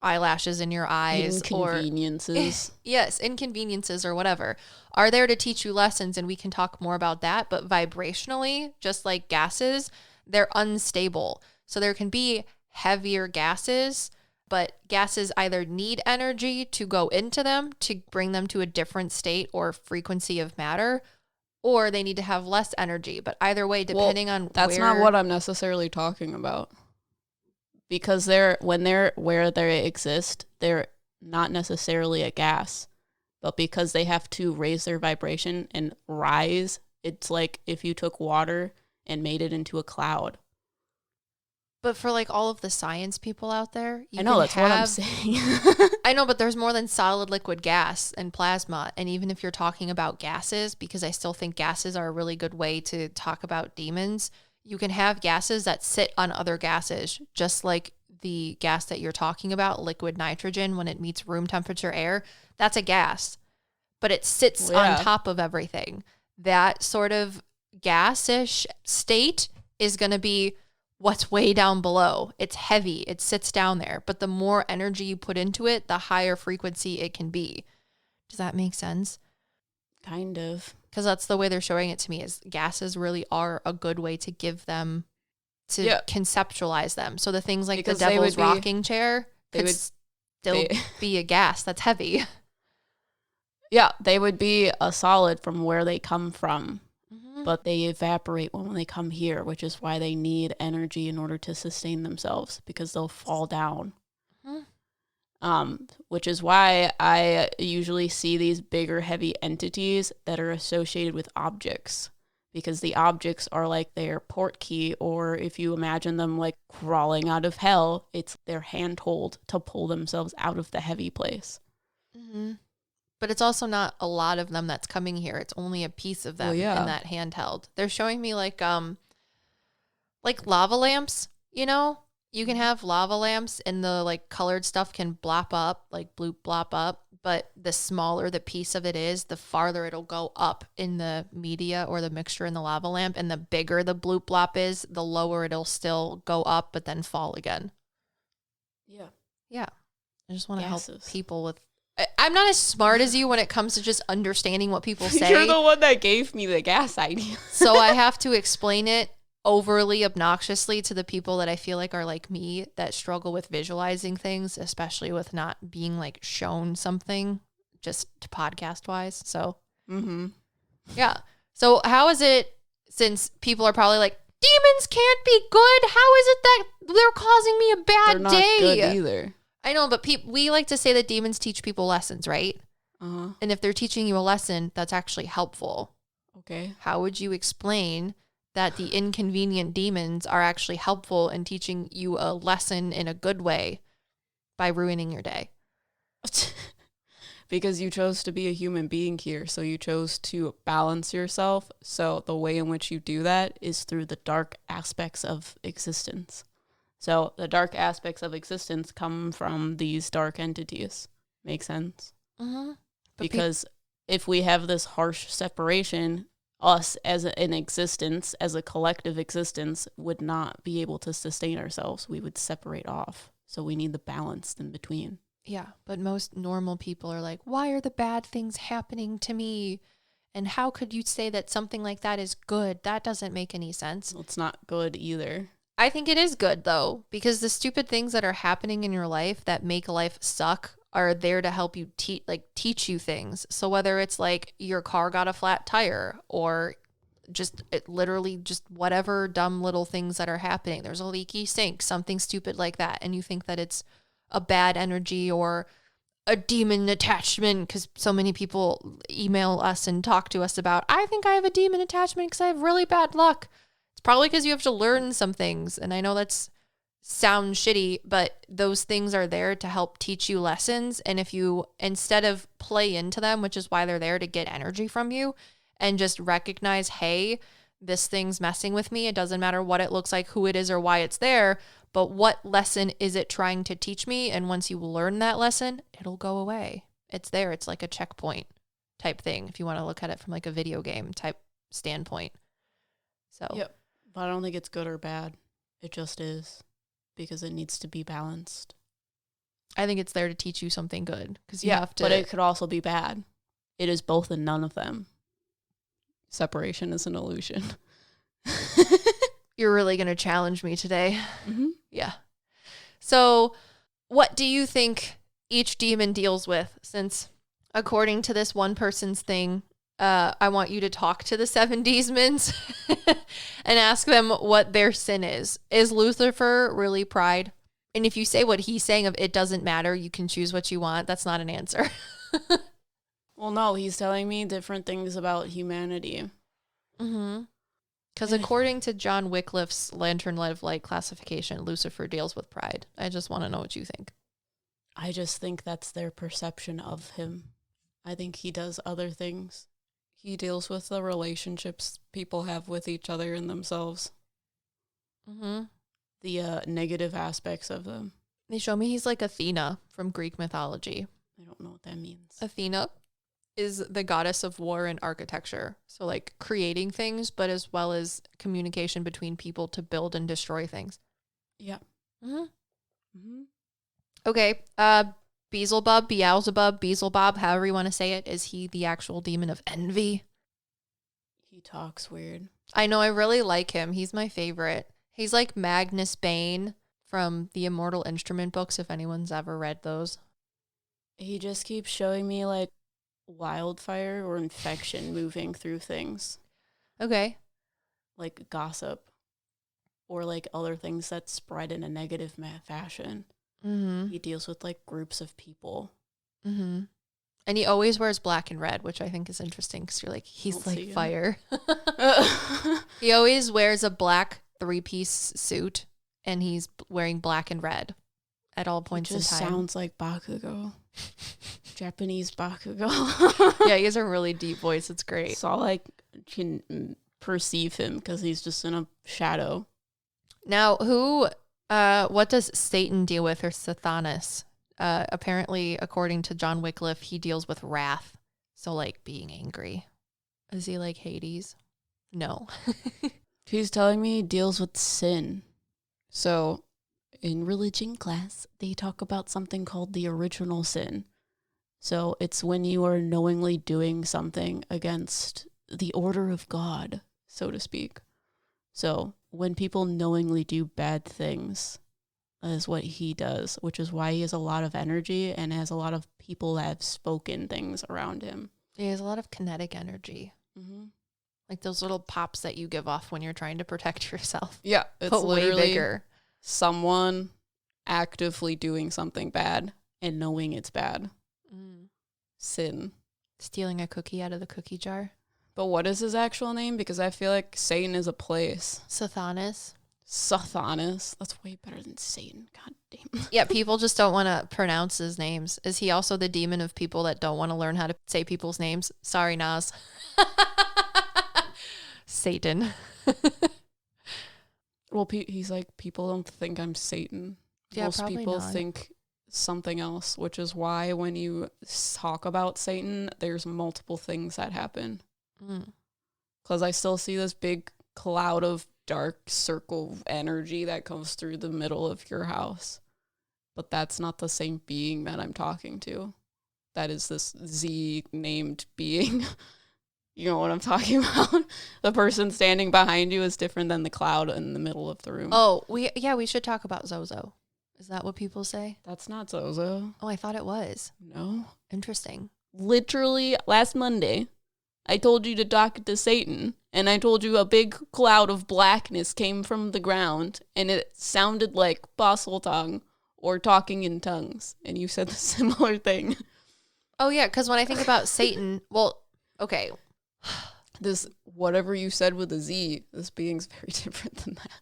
eyelashes in your eyes inconveniences. Yes, inconveniences or whatever, are there to teach you lessons, and we can talk more about that. But vibrationally, just like gases, they're unstable. So there can be heavier gases, but gases either need energy to go into them to bring them to a different state or frequency of matter, or they need to have less energy. But either way, depending on that's not what I'm necessarily talking about. Because they're where they exist, they're not necessarily a gas, But because they have to raise their vibration and rise, it's like if you took water and made it into a cloud. But for like all of the science people out there, I know, that's what I'm saying. I know, but there's more than solid, liquid, gas and plasma. And even if you're talking about gases, because I still think gases are a really good way to talk about demons, you can have gases that sit on other gases, just like the gas that you're talking about, liquid nitrogen, when it meets room temperature air, that's a gas, but it sits on top of everything. That sort of gas-ish state is going to be what's way down below. It's heavy. It sits down there. But the more energy you put into it, the higher frequency it can be. Does that make sense? Kind of. Because that's the way they're showing it to me, is gases really are a good way to give them, to conceptualize them. So the things like because the devil's rocking chair could still be a gas that's heavy. Yeah, they would be a solid from where they come from. But they evaporate when they come here, which is why they need energy in order to sustain themselves, because they'll fall down. Which is why I usually see these bigger, heavy entities that are associated with objects, because the objects are like their port key, or if you imagine them like crawling out of hell, it's their handhold to pull themselves out of the heavy place. But it's also not a lot of them that's coming here. It's only a piece of them in that handheld. They're showing me like lava lamps, you know? You can have lava lamps and the like colored stuff can blop up, like bloop blop up. But the smaller the piece of it is, the farther it'll go up in the media or the mixture in the lava lamp. And the bigger the bloop blop is, the lower it'll still go up but then fall again. Yeah. I just want to help people with... I'm not as smart as you when it comes to just understanding what people say. You're the one that gave me the gas idea. So I have to explain it overly obnoxiously to the people that I feel like are like me, that struggle with visualizing things, especially with not being like shown something just podcast wise. So, yeah. So how is it, since people are probably like, demons can't be good, how is it that they're causing me a bad They're day? not good either. I know, but we like to say that demons teach people lessons, right? And if they're teaching you a lesson, that's actually helpful. Okay. How would you explain that the inconvenient demons are actually helpful in teaching you a lesson in a good way by ruining your day? Because you chose to be a human being here, so you chose to balance yourself. So the way in which you do that is through the dark aspects of existence. So the dark aspects of existence come from these dark entities. Make sense? Because if we have this harsh separation, us as an existence, as a collective existence, would not be able to sustain ourselves. We would separate off. So we need the balance in between. Yeah, but most normal people are like, why are the bad things happening to me? And how could you say that something like that is good? That doesn't make any sense. Well, it's not good either. I think it is good, though, because the stupid things that are happening in your life that make life suck are there to help you teach you things. So whether it's like your car got a flat tire, or just literally just whatever dumb little things that are happening, there's a leaky sink, something stupid like that, and you think that it's a bad energy or a demon attachment, because so many people email us and talk to us about, I think I have a demon attachment because I have really bad luck. It's probably because you have to learn some things. And I know that's sounds shitty, but those things are there to help teach you lessons. And if you, instead of play into them, which is why they're there to get energy from you, and just recognize, hey, this thing's messing with me. It doesn't matter what it looks like, who it is, or why it's there, but what lesson is it trying to teach me? And once you learn that lesson, it'll go away. It's there. It's like a checkpoint type thing, if you want to look at it from like a video game type standpoint. So, yep. But I don't think it's good or bad. It just is, because it needs to be balanced. I think it's there to teach you something good, because you have to. But it could also be bad. It is both and none of them. Separation is an illusion. You're really going to challenge me today. Yeah. So what do you think each demon deals with? Since according to this one person's thing, I want you to talk to the 7 demons and ask them what their sin is. Is Lucifer really pride? And if you say what he's saying of it doesn't matter, you can choose what you want, that's not an answer. Well, no, he's telling me different things about humanity. Mm-hmm. Because according to John Wycliffe's Lantern of Light classification, Lucifer deals with pride. I just want to know what you think. I just think that's their perception of him. I think he does other things. He deals with the relationships people have with each other and themselves. Mm-hmm. The negative aspects of them. They show me he's like Athena from Greek mythology. I don't know what that means. Athena is the goddess of war and architecture. So like creating things, but as well as communication between people to build and destroy things. Yeah. Mm-hmm. Mm-hmm. Okay. Beelzebub, however you want to say it, is he the actual demon of envy? He talks weird. I know, I really like him. He's my favorite. He's like Magnus Bane from the Immortal Instrument books, if anyone's ever read those. He just keeps showing me like wildfire or infection moving through things. Okay. Like gossip. Or like other things that spread in a negative fashion. Mm-hmm. He deals with like groups of people. Mm-hmm. And he always wears black and red, which I think is interesting because you're like, he's like fire. He always wears a black 3-piece suit and he's wearing black and red at all points in time. Just sounds like Bakugo. Japanese Bakugo. Yeah, he has a really deep voice. It's great. So I can perceive him because he's just in a shadow. Now, what does Satan deal with, or Sathanas? Apparently, according to John Wycliffe, he deals with wrath. So, like, being angry. Is he like Hades? No. He's telling me he deals with sin. So, in religion class, they talk about something called the original sin. So, it's when you are knowingly doing something against the order of God, so to speak. So, when people knowingly do bad things, that is what he does, which is why he has a lot of energy and has a lot of people that have spoken things around him. He has a lot of kinetic energy. Mm-hmm. Like those little pops that you give off when you're trying to protect yourself. Yeah, it's but way bigger. Someone actively doing something bad and knowing it's bad. Mm. Sin. Stealing a cookie out of the cookie jar. But what is his actual name? Because I feel like Satan is a place. Sathanas. Sathanas. That's way better than Satan. God damn. Yeah, people just don't want to pronounce his names. Is he also the demon of people that don't want to learn how to say people's names? Sorry, Nas. Satan. Well, he's like, people don't think I'm Satan. Yeah, most probably people not. think something else, which is why when you talk about Satan, there's multiple things that happen. Because I still see this big cloud of dark circle energy that comes through the middle of your house. But that's not the same being that I'm talking to. That is this Z-named being. You know what I'm talking about? The person standing behind you is different than the cloud in the middle of the room. Oh, we should talk about Zozo. Is that what people say? That's not Zozo. Oh, I thought it was. No. Interesting. Literally, last Monday, I told you to talk to Satan, and I told you a big cloud of blackness came from the ground, and it sounded like Basel tongue or talking in tongues, and you said the similar thing. Oh, yeah, because when I think about Satan, well, okay. This, whatever you said with a Z, this being's very different than that.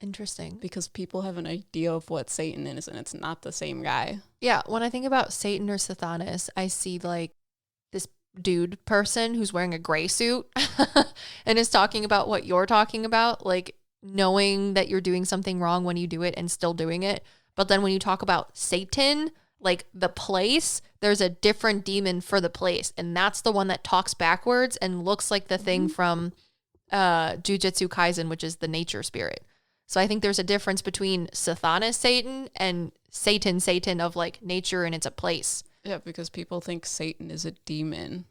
Interesting. Because people have an idea of what Satan is, and it's not the same guy. Yeah, when I think about Satan or Sathanas, I see like this dude person who's wearing a gray suit and is talking about what you're talking about, like knowing that you're doing something wrong when you do it and still doing it. But then when you talk about Satan, like the place, there's a different demon for the place. And that's the one that talks backwards and looks like the thing from Jujutsu Kaisen, which is the nature spirit. So I think there's a difference between Sathanas Satan and Satan of like nature, and it's a place. Yeah, because people think Satan is a demon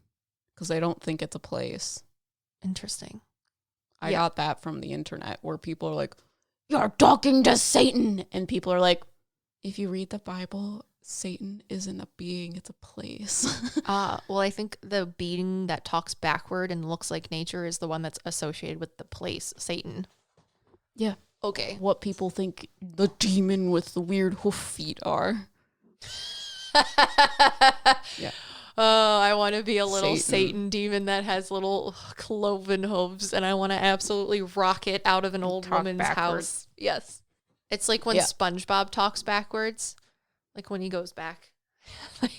because they don't think it's a place. Interesting. I got that from the internet where people are like, "You're talking to Satan." And people are like, if you read the Bible, Satan isn't a being, it's a place. Well, I think the being that talks backward and looks like nature is the one that's associated with the place, Satan. Yeah. Okay. What people think the demon with the weird hoof feet are. Yeah. Oh, I want to be a little Satan. Satan demon that has little cloven hooves, and I want to absolutely rock it out of an old talk woman's backwards. house. Yes. It's like when Yeah. SpongeBob talks backwards, like when he goes back. Like,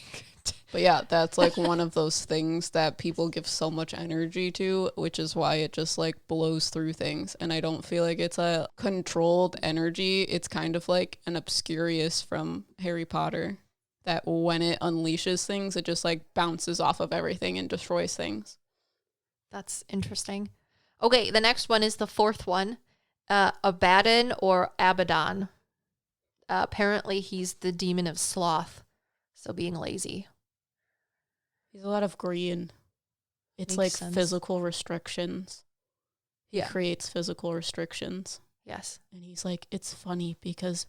But yeah, that's like one of those things that people give so much energy to, which is why it just like blows through things. And I don't feel like it's a controlled energy. It's kind of like an Obscurious from Harry Potter, that when it unleashes things, it just like bounces off of everything and destroys things. that's interesting. Okay, the next one is the fourth one, Abaddon or Abaddon. Apparently, he's the demon of sloth, so being lazy. He's a lot of green. It's Makes like sense. physical restrictions. He Yeah. creates physical restrictions. Yes. And he's like, it's funny because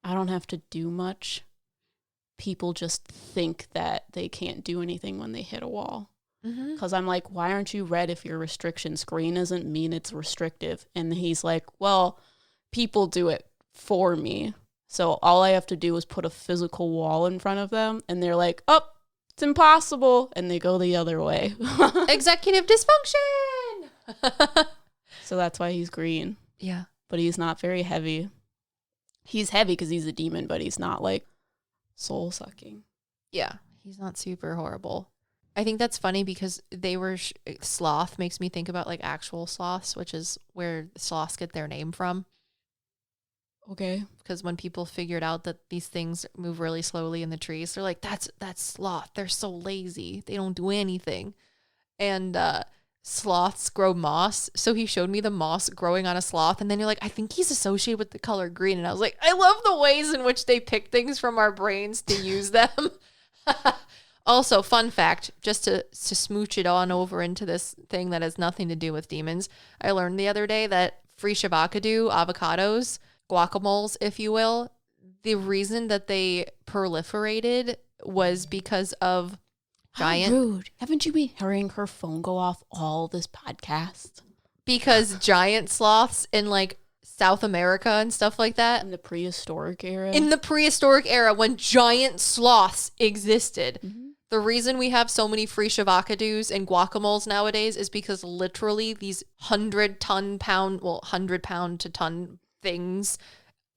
I don't have to do much. People just think that they can't do anything when they hit a wall. Mm-hmm. Because I'm like, why aren't you red if your restrictions? Green doesn't mean it's restrictive. And he's like, well, people do it for me. So all I have to do is put a physical wall in front of them. And they're like, oh, it's impossible. And they go the other way. Executive dysfunction. So that's why he's green. Yeah. But he's not very heavy. He's heavy because he's a demon, but he's not like soul sucking. Yeah. He's not super horrible. I think that's funny because they were sloth makes me think about like actual sloths, which is where sloths get their name from. Okay. Because when people figured out that these things move really slowly in the trees, they're like, that's sloth. They're so lazy. They don't do anything. And sloths grow moss. So he showed me the moss growing on a sloth. And then you're like, I think he's associated with the color green. And I was like, I love the ways in which they pick things from our brains to use them. Also, fun fact, just to smooch it on over into this thing that has nothing to do with demons, I learned the other day that free shavacado, avocados, guacamoles, if you will, the reason that they proliferated was because of giant... How rude. Haven't you been hearing her phone go off all this podcast? Because giant sloths in like South America and stuff like that. In the prehistoric era? In the prehistoric era when giant sloths existed. Mm-hmm. The reason we have so many free shavacadoos and guacamoles nowadays is because literally these 100 pound to ton things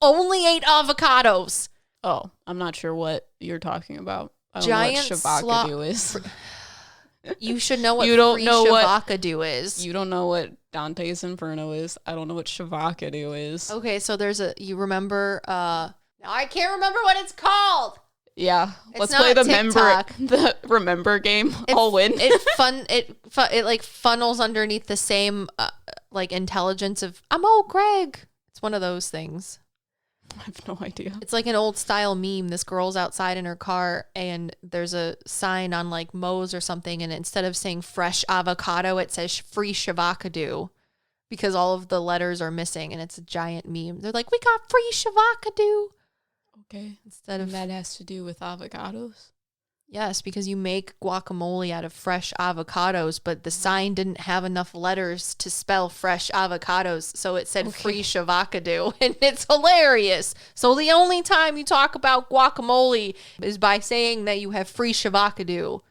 only ate avocados. Oh, I'm not sure what you're talking about. I don't Giant know what shavacado is. You should know what You don't free know what- shavacado is. You don't know what Dante's Inferno is. I don't know what shavacado is. Okay, so there's you remember, now I can't remember what it's called. Yeah, It's let's not play the TikTok. remember game. I'll win. It like funnels underneath the same like intelligence of I'm old Greg. It's one of those things. I have no idea. It's like an old style meme. This girl's outside in her car and there's a sign on like Moe's or something, and instead of saying fresh avocado, it says free shavacado because all of the letters are missing, and it's a giant meme. They're like, we got free shavacado. Okay. Instead of that has to do with avocados. yes, because you make guacamole out of fresh avocados, but the sign didn't have enough letters to spell fresh avocados, so it said free shavacado, and it's hilarious. So the only time you talk about guacamole is by saying that you have free shavacado.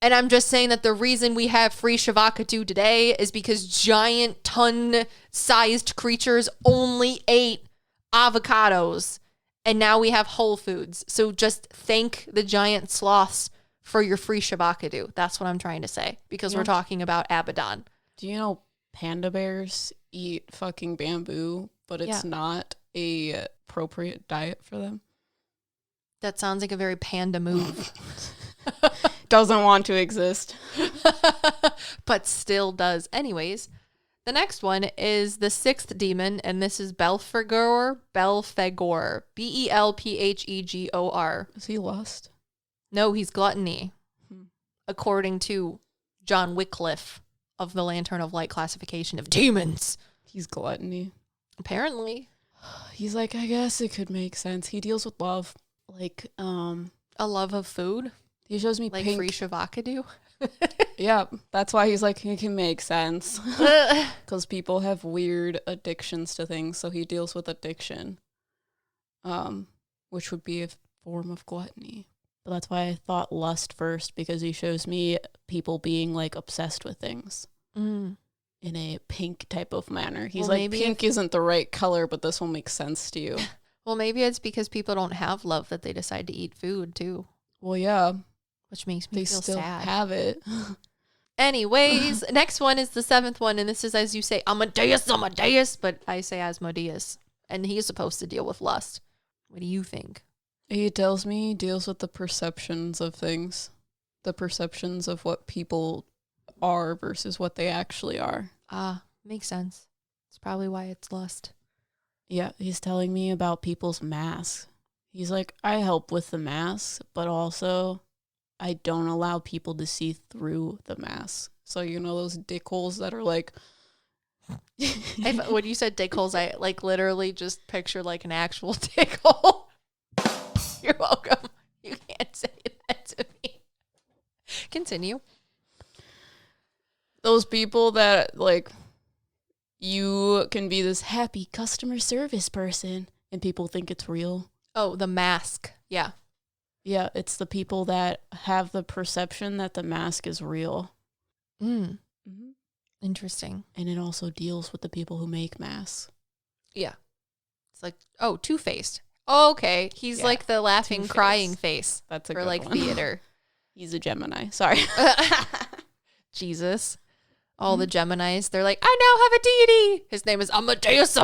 And I'm just saying that the reason we have free shavacado today is because giant ton-sized creatures only ate avocados. And now we have Whole Foods. So just thank the giant sloths for your free shavacado. That's what I'm trying to say. Because we're talking about Abaddon. Do you know panda bears eat fucking bamboo, but it's not a appropriate diet for them? That sounds like a very panda move. Doesn't want to exist. But still does. Anyways, the next one is the sixth demon, and this is Belphegor. Belphegor. Belphegor. Is he lust? No, he's gluttony. According to John Wycliffe of the Lantern of Light classification of demons. He's gluttony. Apparently. He's like, I guess it could make sense. He deals with love. Like, A love of food? he shows me Like pink. free shavacado? Yeah, that's why he's like, it can make sense. Because people have weird addictions to things, so he deals with addiction. Which would be a form of gluttony. But that's why I thought lust first, because he shows me people being like obsessed with things in a pink type of manner. He's like, pink isn't the right color, but this will make sense to you. Well, maybe it's because people don't have love that they decide to eat food too. Well, yeah. Which makes me feel sad. They still have it. Anyways, next one is the 7th one, and this is, as you say, Amadeus, but I say Asmodeus. And he is supposed to deal with lust. What do you think? He tells me he deals with the perceptions of things. The perceptions of what people are versus what they actually are. Ah, makes sense. It's probably why it's lust. Yeah, he's telling me about people's masks. He's like, I help with the masks, but also I don't allow people to see through the mask. So, you know those dick holes that are like... When you said dick holes, I like literally just pictured like an actual dick hole. You're welcome. You can't say that to me. Continue. Those people that like, you can be this happy customer service person and people think it's real. Oh, the mask. Yeah. Yeah, it's the people that have the perception that the mask is real. Interesting. And it also deals with the people who make masks. Yeah. It's like, oh, Two-Faced. Oh, okay. He's like the laughing, Two-Face. Crying face. That's a for good like one. Theater. He's a Gemini. Sorry. Jesus. All the Geminis, they're like, I now have a deity. His name is Amadeus.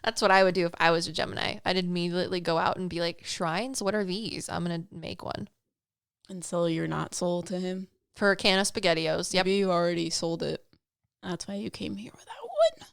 That's what I would do if I was a Gemini. I'd immediately go out and be like, shrines? What are these? I'm going to make one. And sell your not soul to him. For a can of SpaghettiOs. Yep. Maybe you already sold it. That's why you came here with that one.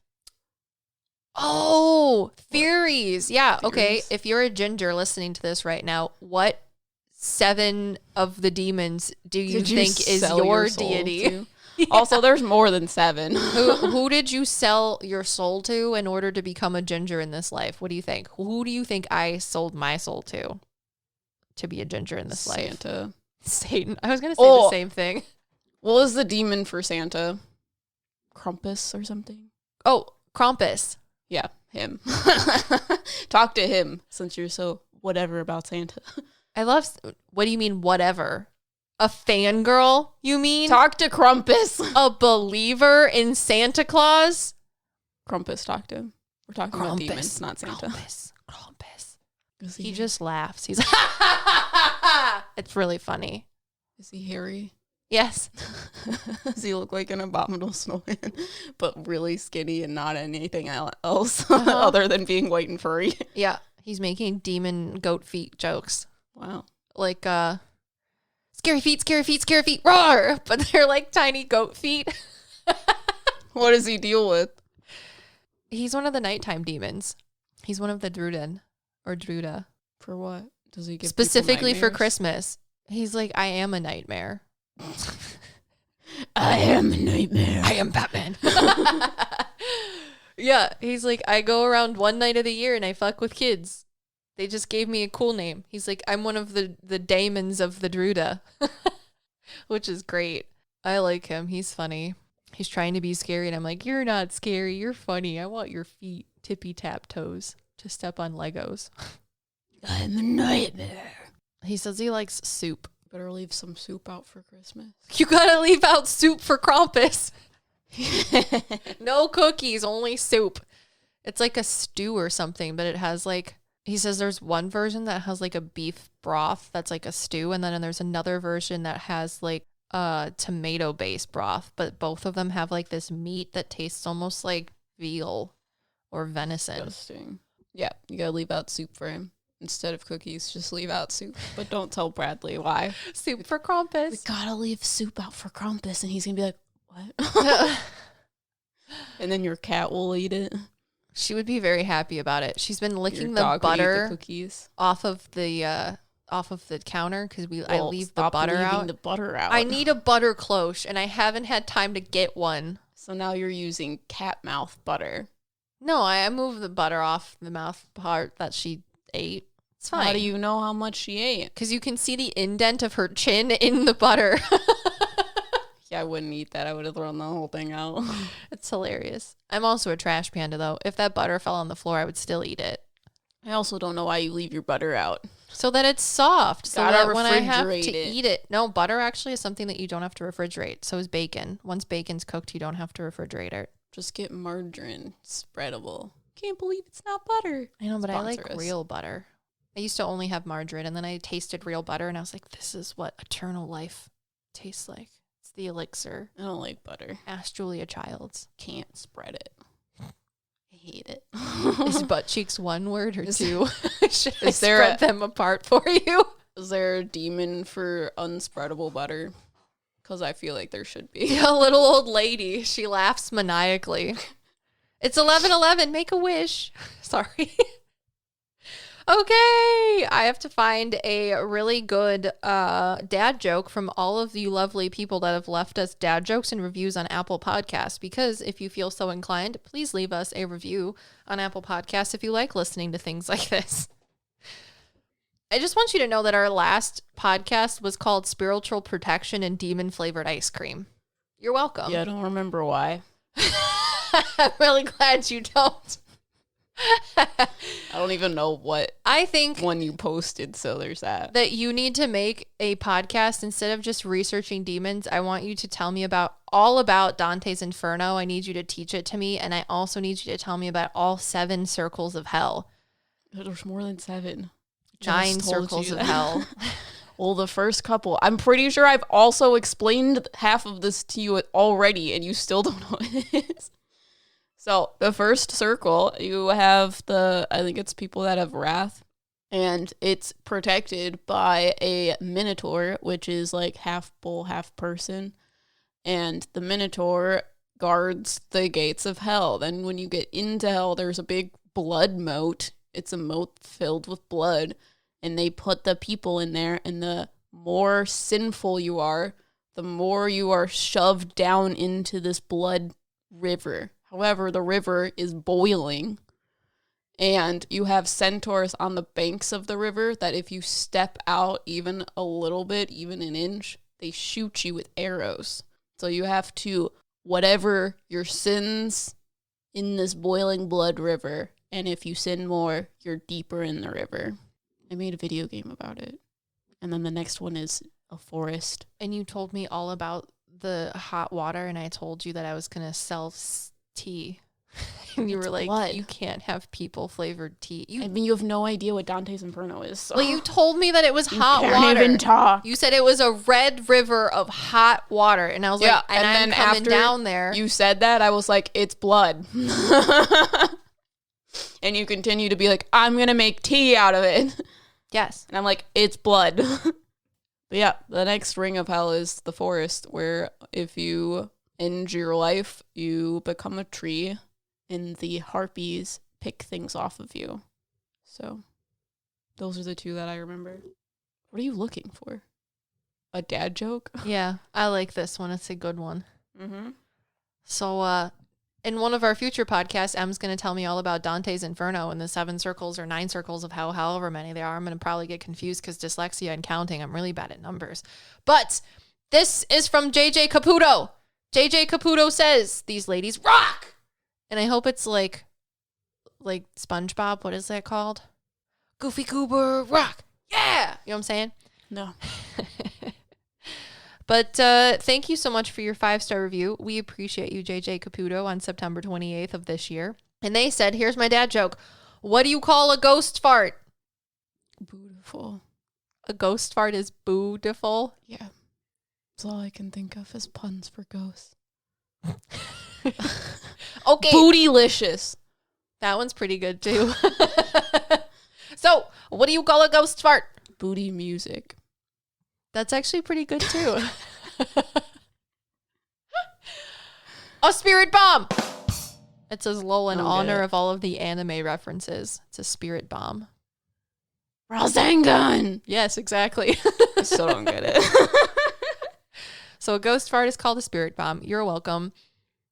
Oh, theories. Yeah, theories. Okay. If you're a ginger listening to this right now, what 7 of the demons do you think is your deity? Yeah. Also, there's more than 7. Who did you sell your soul to in order to become a ginger in this life? What do you think? Who do you think I sold my soul to be a ginger in this life? Satan. I was going to say the same thing. What was the demon for Santa? Krampus or something? Oh, Krampus. Yeah, him. Talk to him since you're so whatever about Santa. I love... What do you mean, whatever? A fangirl, you mean? Talk to Krampus. A believer in Santa Claus? Krampus, talk to him. We're talking about demons, not Santa. Krampus. He just laughs. He's It's really funny. Is he hairy? Yes. Does he look like an abominable snowman, but really skinny and not anything else other than being white and furry? Yeah. He's making demon goat feet jokes. Wow. Like, scary feet, roar! But they're like tiny goat feet. What does he deal with? He's one of the nighttime demons. He's one of the Druden. Or Druda. For what? Does he give specifically for Christmas? He's like, I am a nightmare. I am a nightmare. I am Batman. Yeah, he's like, I go around one night of the year and I fuck with kids. They just gave me a cool name. He's like, I'm one of the daemons of the Druda. Which is great. I like him. He's funny. He's trying to be scary and I'm like, you're not scary. You're funny. I want your feet, tippy tap toes, to step on Legos. I'm a nightmare. He says he likes soup. Better leave some soup out for Christmas. You gotta leave out soup for Krampus. No cookies, only soup. It's like a stew or something, but it has like, he says there's one version that has like a beef broth that's like a stew, and then there's another version that has like a tomato-based broth, but both of them have like this meat that tastes almost like veal or venison. Disgusting. Yeah, you gotta leave out soup for him. Instead of cookies, just leave out soup. But don't tell Bradley why. Soup for Krampus. We gotta leave soup out for Krampus. And he's gonna be like, what? And then your cat will eat it. She would be very happy about it. She's been licking the butter cookies off of the counter because I leave the butter out. The butter out. I need a butter cloche, and I haven't had time to get one. So now you're using cat mouth butter. No, I moved the butter off the mouth part that she ate. It's fine. How do you know how much she ate? Because you can see the indent of her chin in the butter. Yeah, I wouldn't eat that. I would have thrown the whole thing out. It's hilarious. I'm also a trash panda, though. If that butter fell on the floor, I would still eat it. I also don't know why you leave your butter out. So that it's soft. So Gotta that when I have to refrigerate it. eat it. No, butter actually is something that you don't have to refrigerate. So is bacon. Once bacon's cooked, you don't have to refrigerate it. Just get margarine, spreadable. Can't believe it's not butter. I know, but I like Sponsor us. real butter. I used to only have margarine, and then I tasted real butter, and I was like, this is what eternal life tastes like. It's the elixir. I don't like butter. Ask Julia Childs. Can't spread it. I hate it. Is butt cheeks one word or Is- two? Should I is there spread them apart for you? Is there a demon for unspreadable butter? Because I feel like there should be. A little old lady. She laughs maniacally. It's 11:11. Make a wish. Sorry. Okay. I have to find a really good dad joke from all of you lovely people that have left us dad jokes and reviews on Apple Podcasts. Because if you feel so inclined, please leave us a review on Apple Podcasts if you like listening to things like this. I just want you to know that our last podcast was called Spiritual Protection and Demon Flavored Ice Cream. You're welcome. Yeah, I don't remember why. I'm really glad you don't. I don't even know what I think one you posted, so there's that. that you need to make a podcast instead of just researching demons. I want you to tell me all about Dante's Inferno. I need you to teach it to me, and I also need you to tell me about all 7 circles of hell. There's more than 7. 9 Just told circles you of that. hell. Well, the first couple. I'm pretty sure I've also explained half of this to you already, and you still don't know what it is. So, the first circle, you have I think it's people that have wrath, and it's protected by a minotaur, which is like half bull, half person. And the minotaur guards the gates of hell. Then when you get into hell, there's a big blood moat. It's a moat filled with blood. And they put the people in there, and the more sinful you are, the more you are shoved down into this blood river. However, the river is boiling, and you have centaurs on the banks of the river that if you step out even a little bit, even an inch, they shoot you with arrows. So you have to, whatever your sins in this boiling blood river, and if you sin more, you're deeper in the river. I made a video game about it. And then the next one is a forest. And you told me all about the hot water, and I told you that I was going to sell tea. And you It's were like, blood. you can't have people flavored tea. I mean, you have no idea what Dante's Inferno is. So. Well, you told me that it was You hot can't water. even talk. You said it was a red river of hot water, and I was Yeah, like, and I'm then coming after down there. You said that, I was like, it's blood. And you continue to be like, I'm going to make tea out of it. Yes. And I'm like, it's blood. But yeah, the next ring of hell is the forest, where if you end your life, you become a tree, and the harpies pick things off of you. So those are the 2 that I remember. What are you looking for? A dad joke? Yeah, I like this one. It's a good one. Mm-hmm. So, in one of our future podcasts, Em's going to tell me all about Dante's Inferno and the 7 circles or 9 circles of hell, however many there are. I'm going to probably get confused because dyslexia and counting. I'm really bad at numbers. But this is from JJ Caputo. JJ Caputo says, these ladies rock! And I hope it's like SpongeBob. What is that called? Goofy Goober rock. Yeah! You know what I'm saying? No. But thank you so much for your 5-star review. We appreciate you, JJ Caputo, on September 28th of this year. And they said, here's my dad joke. What do you call a ghost fart? Beautiful. A ghost fart is bootiful. Yeah. That's all I can think of is puns for ghosts. Okay. Bootylicious. That one's pretty good, too. So, what do you call a ghost fart? Booty music. That's actually pretty good, too. A spirit bomb. It says lol in honor of all of the anime references. It's a spirit bomb. Rasengan. Yes, exactly. I still don't get it. So a ghost fart is called a spirit bomb. You're welcome.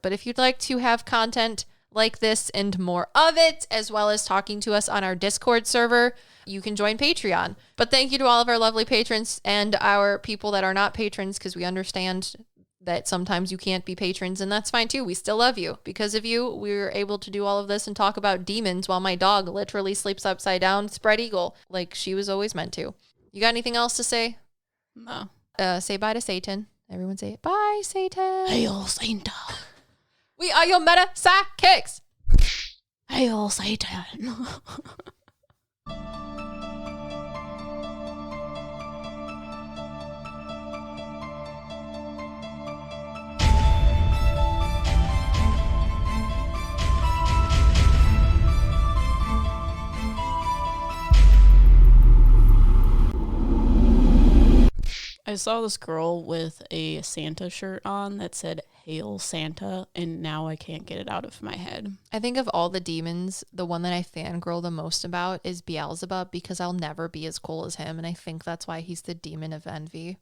But if you'd like to have content like this and more of it, as well as talking to us on our Discord server, you can join Patreon. But thank you to all of our lovely patrons and our people that are not patrons, because we understand that sometimes you can't be patrons, and that's fine too. We still love you. Because of you, we were able to do all of this and talk about demons while my dog literally sleeps upside down, spread eagle, like she was always meant to. You got anything else to say? No. Say bye to Satan. Everyone say it. Bye, Satan. Hail Satan. We are your meta sidekicks. Hail Satan. I saw this girl with a Santa shirt on that said Hail Santa, and now I can't get it out of my head. I think of all the demons, the one that I fangirl the most about is Beelzebub, because I'll never be as cool as him, and I think that's why he's the demon of envy.